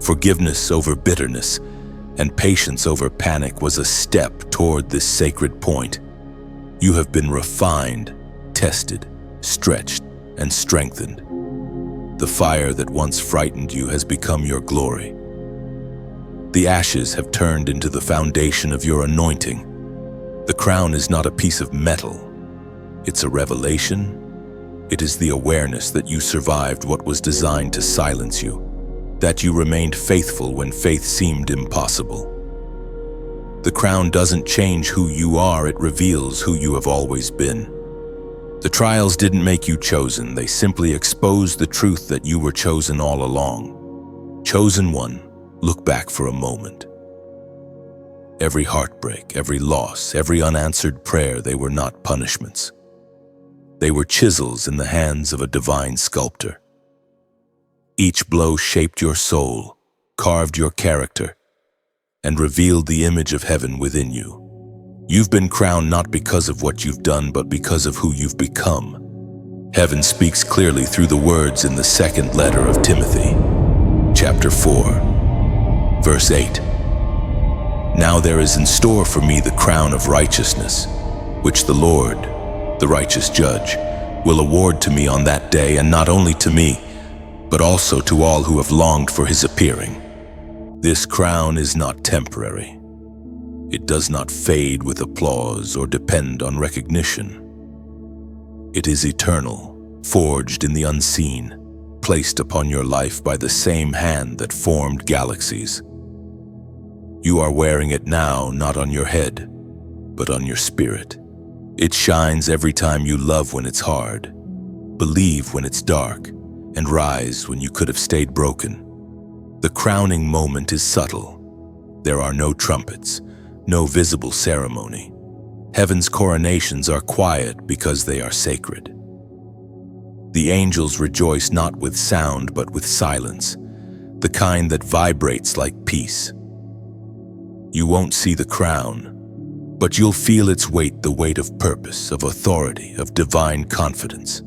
forgiveness over bitterness, and patience over panic was a step toward this sacred point. You have been refined, tested, stretched, and strengthened. The fire that once frightened you has become your glory. The ashes have turned into the foundation of your anointing. The crown is not a piece of metal. It's a revelation. It is the awareness that you survived what was designed to silence you, that you remained faithful when faith seemed impossible. The crown doesn't change who you are, it reveals who you have always been. The trials didn't make you chosen, they simply exposed the truth that you were chosen all along. Chosen one, look back for a moment. Every heartbreak, every loss, every unanswered prayer, they were not punishments. They were chisels in the hands of a divine sculptor. Each blow shaped your soul, carved your character, and revealed the image of heaven within you. You've been crowned not because of what you've done, but because of who you've become. Heaven speaks clearly through the words in the second letter of Timothy, chapter 4, verse 8. Now there is in store for me the crown of righteousness, which the Lord, the righteous judge, will award to me on that day, and not only to me, but also to all who have longed for his appearing. This crown is not temporary. It does not fade with applause or depend on recognition. It is eternal, forged in the unseen, placed upon your life by the same hand that formed galaxies. You are wearing it now, not on your head, but on your spirit. It shines every time you love when it's hard, believe when it's dark, and rise when you could have stayed broken. The crowning moment is subtle. There are no trumpets, no visible ceremony. Heaven's coronations are quiet because they are sacred. The angels rejoice not with sound but with silence, the kind that vibrates like peace. You won't see the crown, but you'll feel its weight, the weight of purpose, of authority, of divine confidence.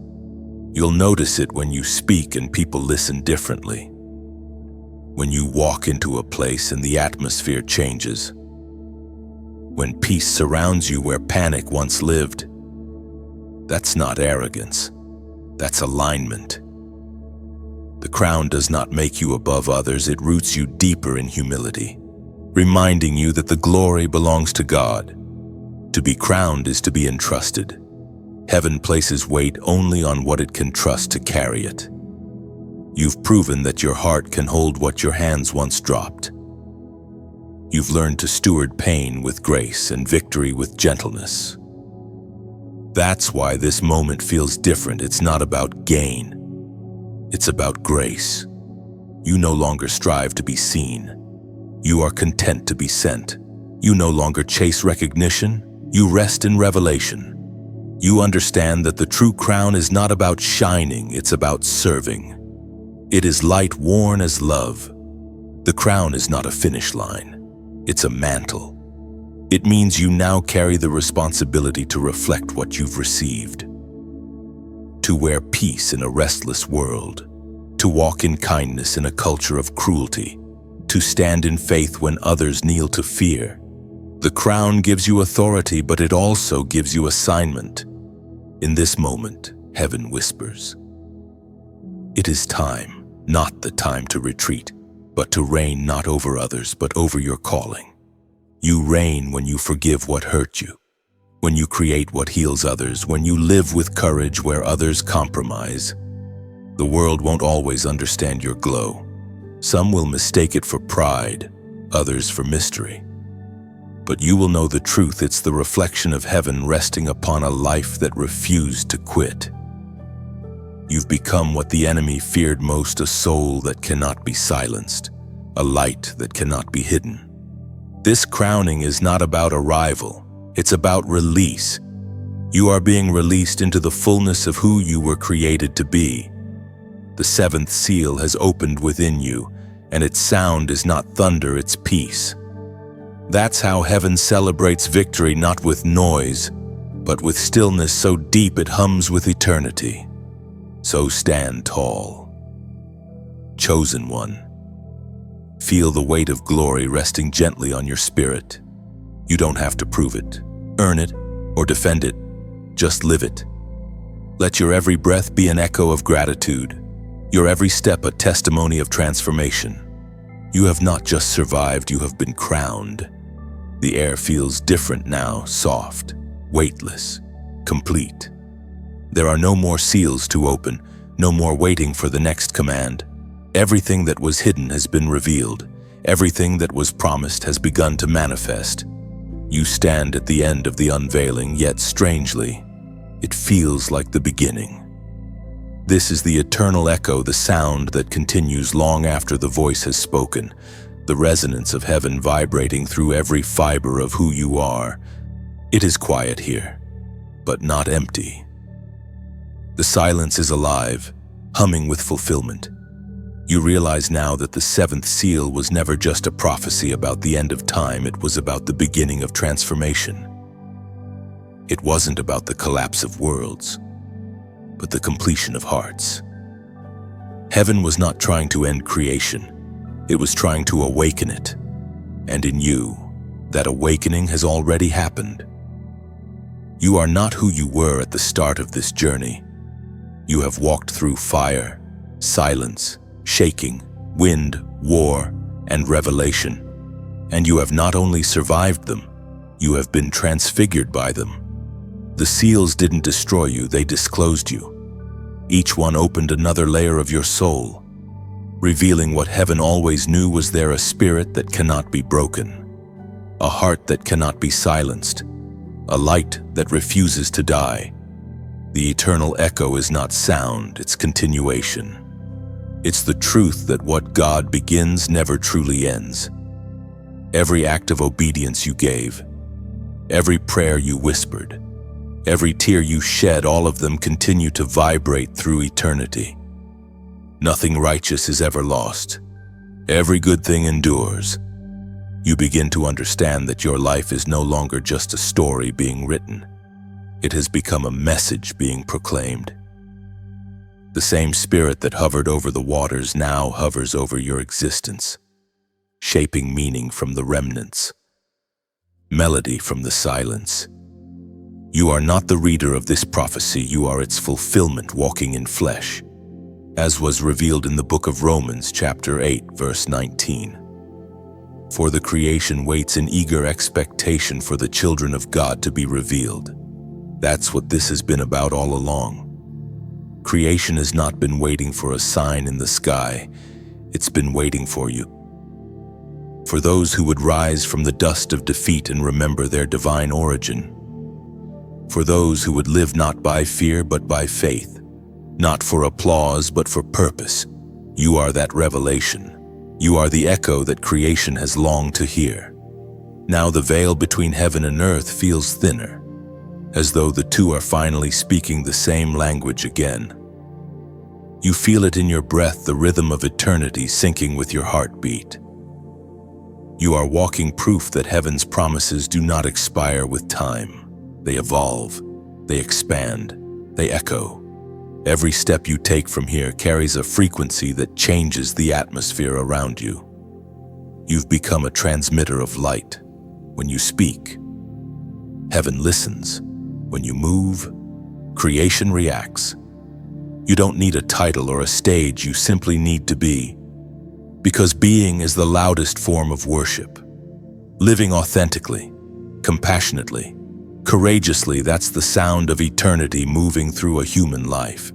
You'll notice it when you speak and people listen differently. When you walk into a place and the atmosphere changes. When peace surrounds you where panic once lived. That's not arrogance. That's alignment. The crown does not make you above others, it roots you deeper in humility, reminding you that the glory belongs to God. To be crowned is to be entrusted. Heaven places weight only on what it can trust to carry it. You've proven that your heart can hold what your hands once dropped. You've learned to steward pain with grace and victory with gentleness. That's why this moment feels different. It's not about gain. It's about grace. You no longer strive to be seen. You are content to be sent. You no longer chase recognition. You rest in revelation. You understand that the true crown is not about shining, it's about serving. It is light worn as love. The crown is not a finish line. It's a mantle. It means you now carry the responsibility to reflect what you've received. To wear peace in a restless world. To walk in kindness in a culture of cruelty. To stand in faith when others kneel to fear. The crown gives you authority, but it also gives you assignment. In this moment, heaven whispers. It is time, not the time to retreat, but to reign not over others, but over your calling. You reign when you forgive what hurt you, when you create what heals others, when you live with courage where others compromise. The world won't always understand your glow. Some will mistake it for pride, others for mystery. But you will know the truth. It's the reflection of heaven resting upon a life that refused to quit. You've become what the enemy feared most, a soul that cannot be silenced, a light that cannot be hidden. This crowning is not about arrival, it's about release. You are being released into the fullness of who you were created to be. The seventh seal has opened within you, and its sound is not thunder, it's peace. That's how heaven celebrates victory, not with noise, but with stillness so deep it hums with eternity. So stand tall. Chosen one. Feel the weight of glory resting gently on your spirit. You don't have to prove it, earn it, or defend it. Just live it. Let your every breath be an echo of gratitude, your every step a testimony of transformation. You have not just survived, you have been crowned. The air feels different now, soft, weightless, complete. There are no more seals to open, no more waiting for the next command. Everything that was hidden has been revealed. Everything that was promised has begun to manifest. You stand at the end of the unveiling, yet strangely, it feels like the beginning. This is the eternal echo, the sound that continues long after the voice has spoken, the resonance of heaven vibrating through every fiber of who you are. It is quiet here, but not empty. The silence is alive, humming with fulfillment. You realize now that the seventh seal was never just a prophecy about the end of time, it was about the beginning of transformation. It wasn't about the collapse of worlds, but the completion of hearts. Heaven was not trying to end creation, it was trying to awaken it. And in you, that awakening has already happened. You are not who you were at the start of this journey. You have walked through fire, silence, shaking, wind, war, and revelation. And you have not only survived them, you have been transfigured by them. The seals didn't destroy you, they disclosed you. Each one opened another layer of your soul, revealing what heaven always knew was there: a spirit that cannot be broken, a heart that cannot be silenced, a light that refuses to die. The eternal echo is not sound, it's continuation. It's the truth that what God begins never truly ends. Every act of obedience you gave, every prayer you whispered, every tear you shed, all of them continue to vibrate through eternity. Nothing righteous is ever lost. Every good thing endures. You begin to understand that your life is no longer just a story being written. It has become a message being proclaimed. The same spirit that hovered over the waters now hovers over your existence, shaping meaning from the remnants, melody from the silence. You are not the reader of this prophecy, you are its fulfillment walking in flesh, as was revealed in the book of Romans chapter 8, verse 19. For the creation waits in eager expectation for the children of God to be revealed. That's what this has been about all along. Creation has not been waiting for a sign in the sky, it's been waiting for you. For those who would rise from the dust of defeat and remember their divine origin. For those who would live not by fear but by faith, not for applause but for purpose. You are that revelation. You are the echo that creation has longed to hear. Now the veil between heaven and earth feels thinner, as though the two are finally speaking the same language again. You feel it in your breath, the rhythm of eternity syncing with your heartbeat. You are walking proof that heaven's promises do not expire with time. They evolve, they expand, they echo. Every step you take from here carries a frequency that changes the atmosphere around you. You've become a transmitter of light. When you speak, heaven listens. When you move, creation reacts. You don't need a title or a stage, you simply need to be. Because being is the loudest form of worship. Living authentically, compassionately, courageously, that's the sound of eternity moving through a human life.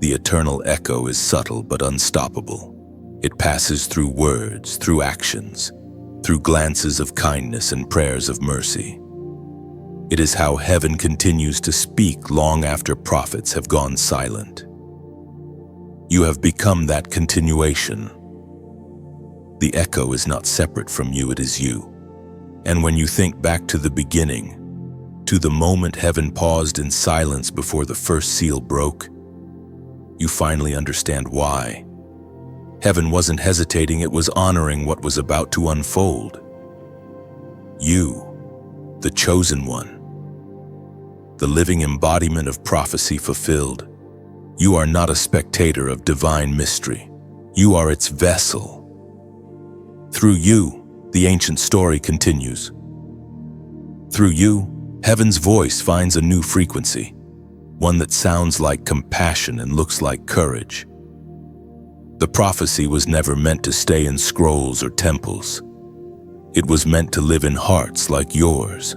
The eternal echo is subtle but unstoppable. It passes through words, through actions, through glances of kindness and prayers of mercy. It is how heaven continues to speak long after prophets have gone silent. You have become that continuation. The echo is not separate from you, it is you. And when you think back to the beginning, to the moment heaven paused in silence before the first seal broke, you finally understand why. Heaven wasn't hesitating, it was honoring what was about to unfold. You, the chosen one, the living embodiment of prophecy fulfilled. You are not a spectator of divine mystery. You are its vessel. Through you, the ancient story continues. Through you, heaven's voice finds a new frequency, one that sounds like compassion and looks like courage. The prophecy was never meant to stay in scrolls or temples. It was meant to live in hearts like yours.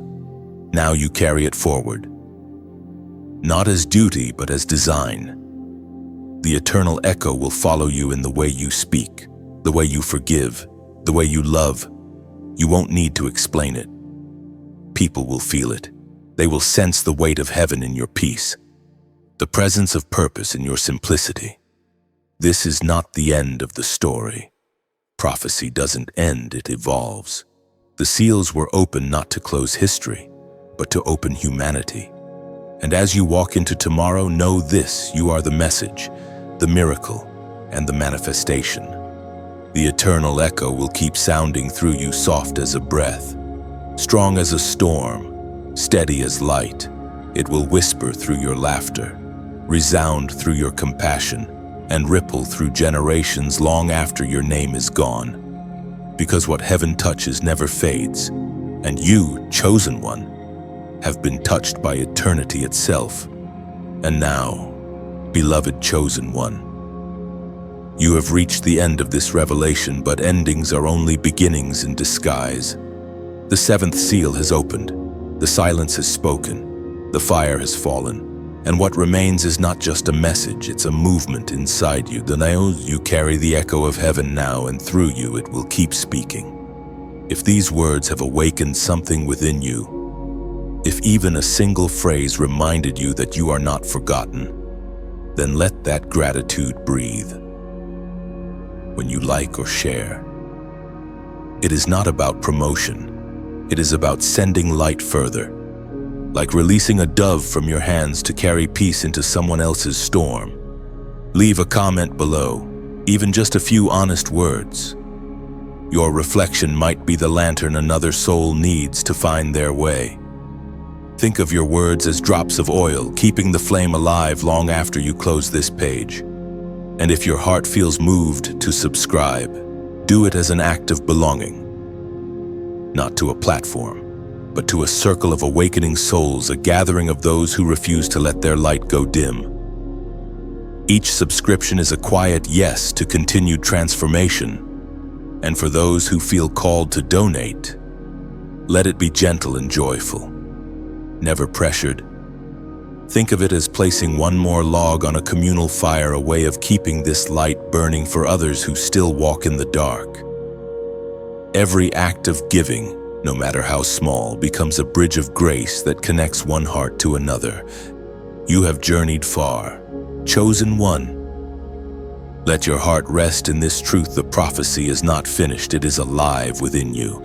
Now you carry it forward. Not as duty, but as design. The eternal echo will follow you in the way you speak, the way you forgive, the way you love. You won't need to explain it. People will feel it. They will sense the weight of heaven in your peace, the presence of purpose in your simplicity. This is not the end of the story. Prophecy doesn't end, it evolves. The seals were open not to close history, but to open humanity. And as you walk into tomorrow, know this: you are the message, the miracle, and the manifestation. The eternal echo will keep sounding through you, soft as a breath, strong as a storm, steady as light. It will whisper through your laughter, resound through your compassion, and ripple through generations long after your name is gone. Because what heaven touches never fades, and you, chosen one, have been touched by eternity itself. And now, beloved chosen one, you have reached the end of this revelation, but endings are only beginnings in disguise. The seventh seal has opened, the silence has spoken, the fire has fallen, and what remains is not just a message, it's a movement inside you. The nails you carry the echo of heaven now, and through you it will keep speaking. If these words have awakened something within you, if even a single phrase reminded you that you are not forgotten, then let that gratitude breathe. When you like or share, it is not about promotion. It is about sending light further, like releasing a dove from your hands to carry peace into someone else's storm. Leave a comment below, even just a few honest words. Your reflection might be the lantern another soul needs to find their way. Think of your words as drops of oil, keeping the flame alive long after you close this page. And if your heart feels moved to subscribe, do it as an act of belonging. Not to a platform, but to a circle of awakening souls, a gathering of those who refuse to let their light go dim. Each subscription is a quiet yes to continued transformation. And for those who feel called to donate, let it be gentle and joyful, never pressured. Think of it as placing one more log on a communal fire, a way of keeping this light burning for others who still walk in the dark. Every act of giving, no matter how small, becomes a bridge of grace that connects one heart to another. You have journeyed far, chosen one. Let your heart rest in this truth: the prophecy is not finished, it is alive within you.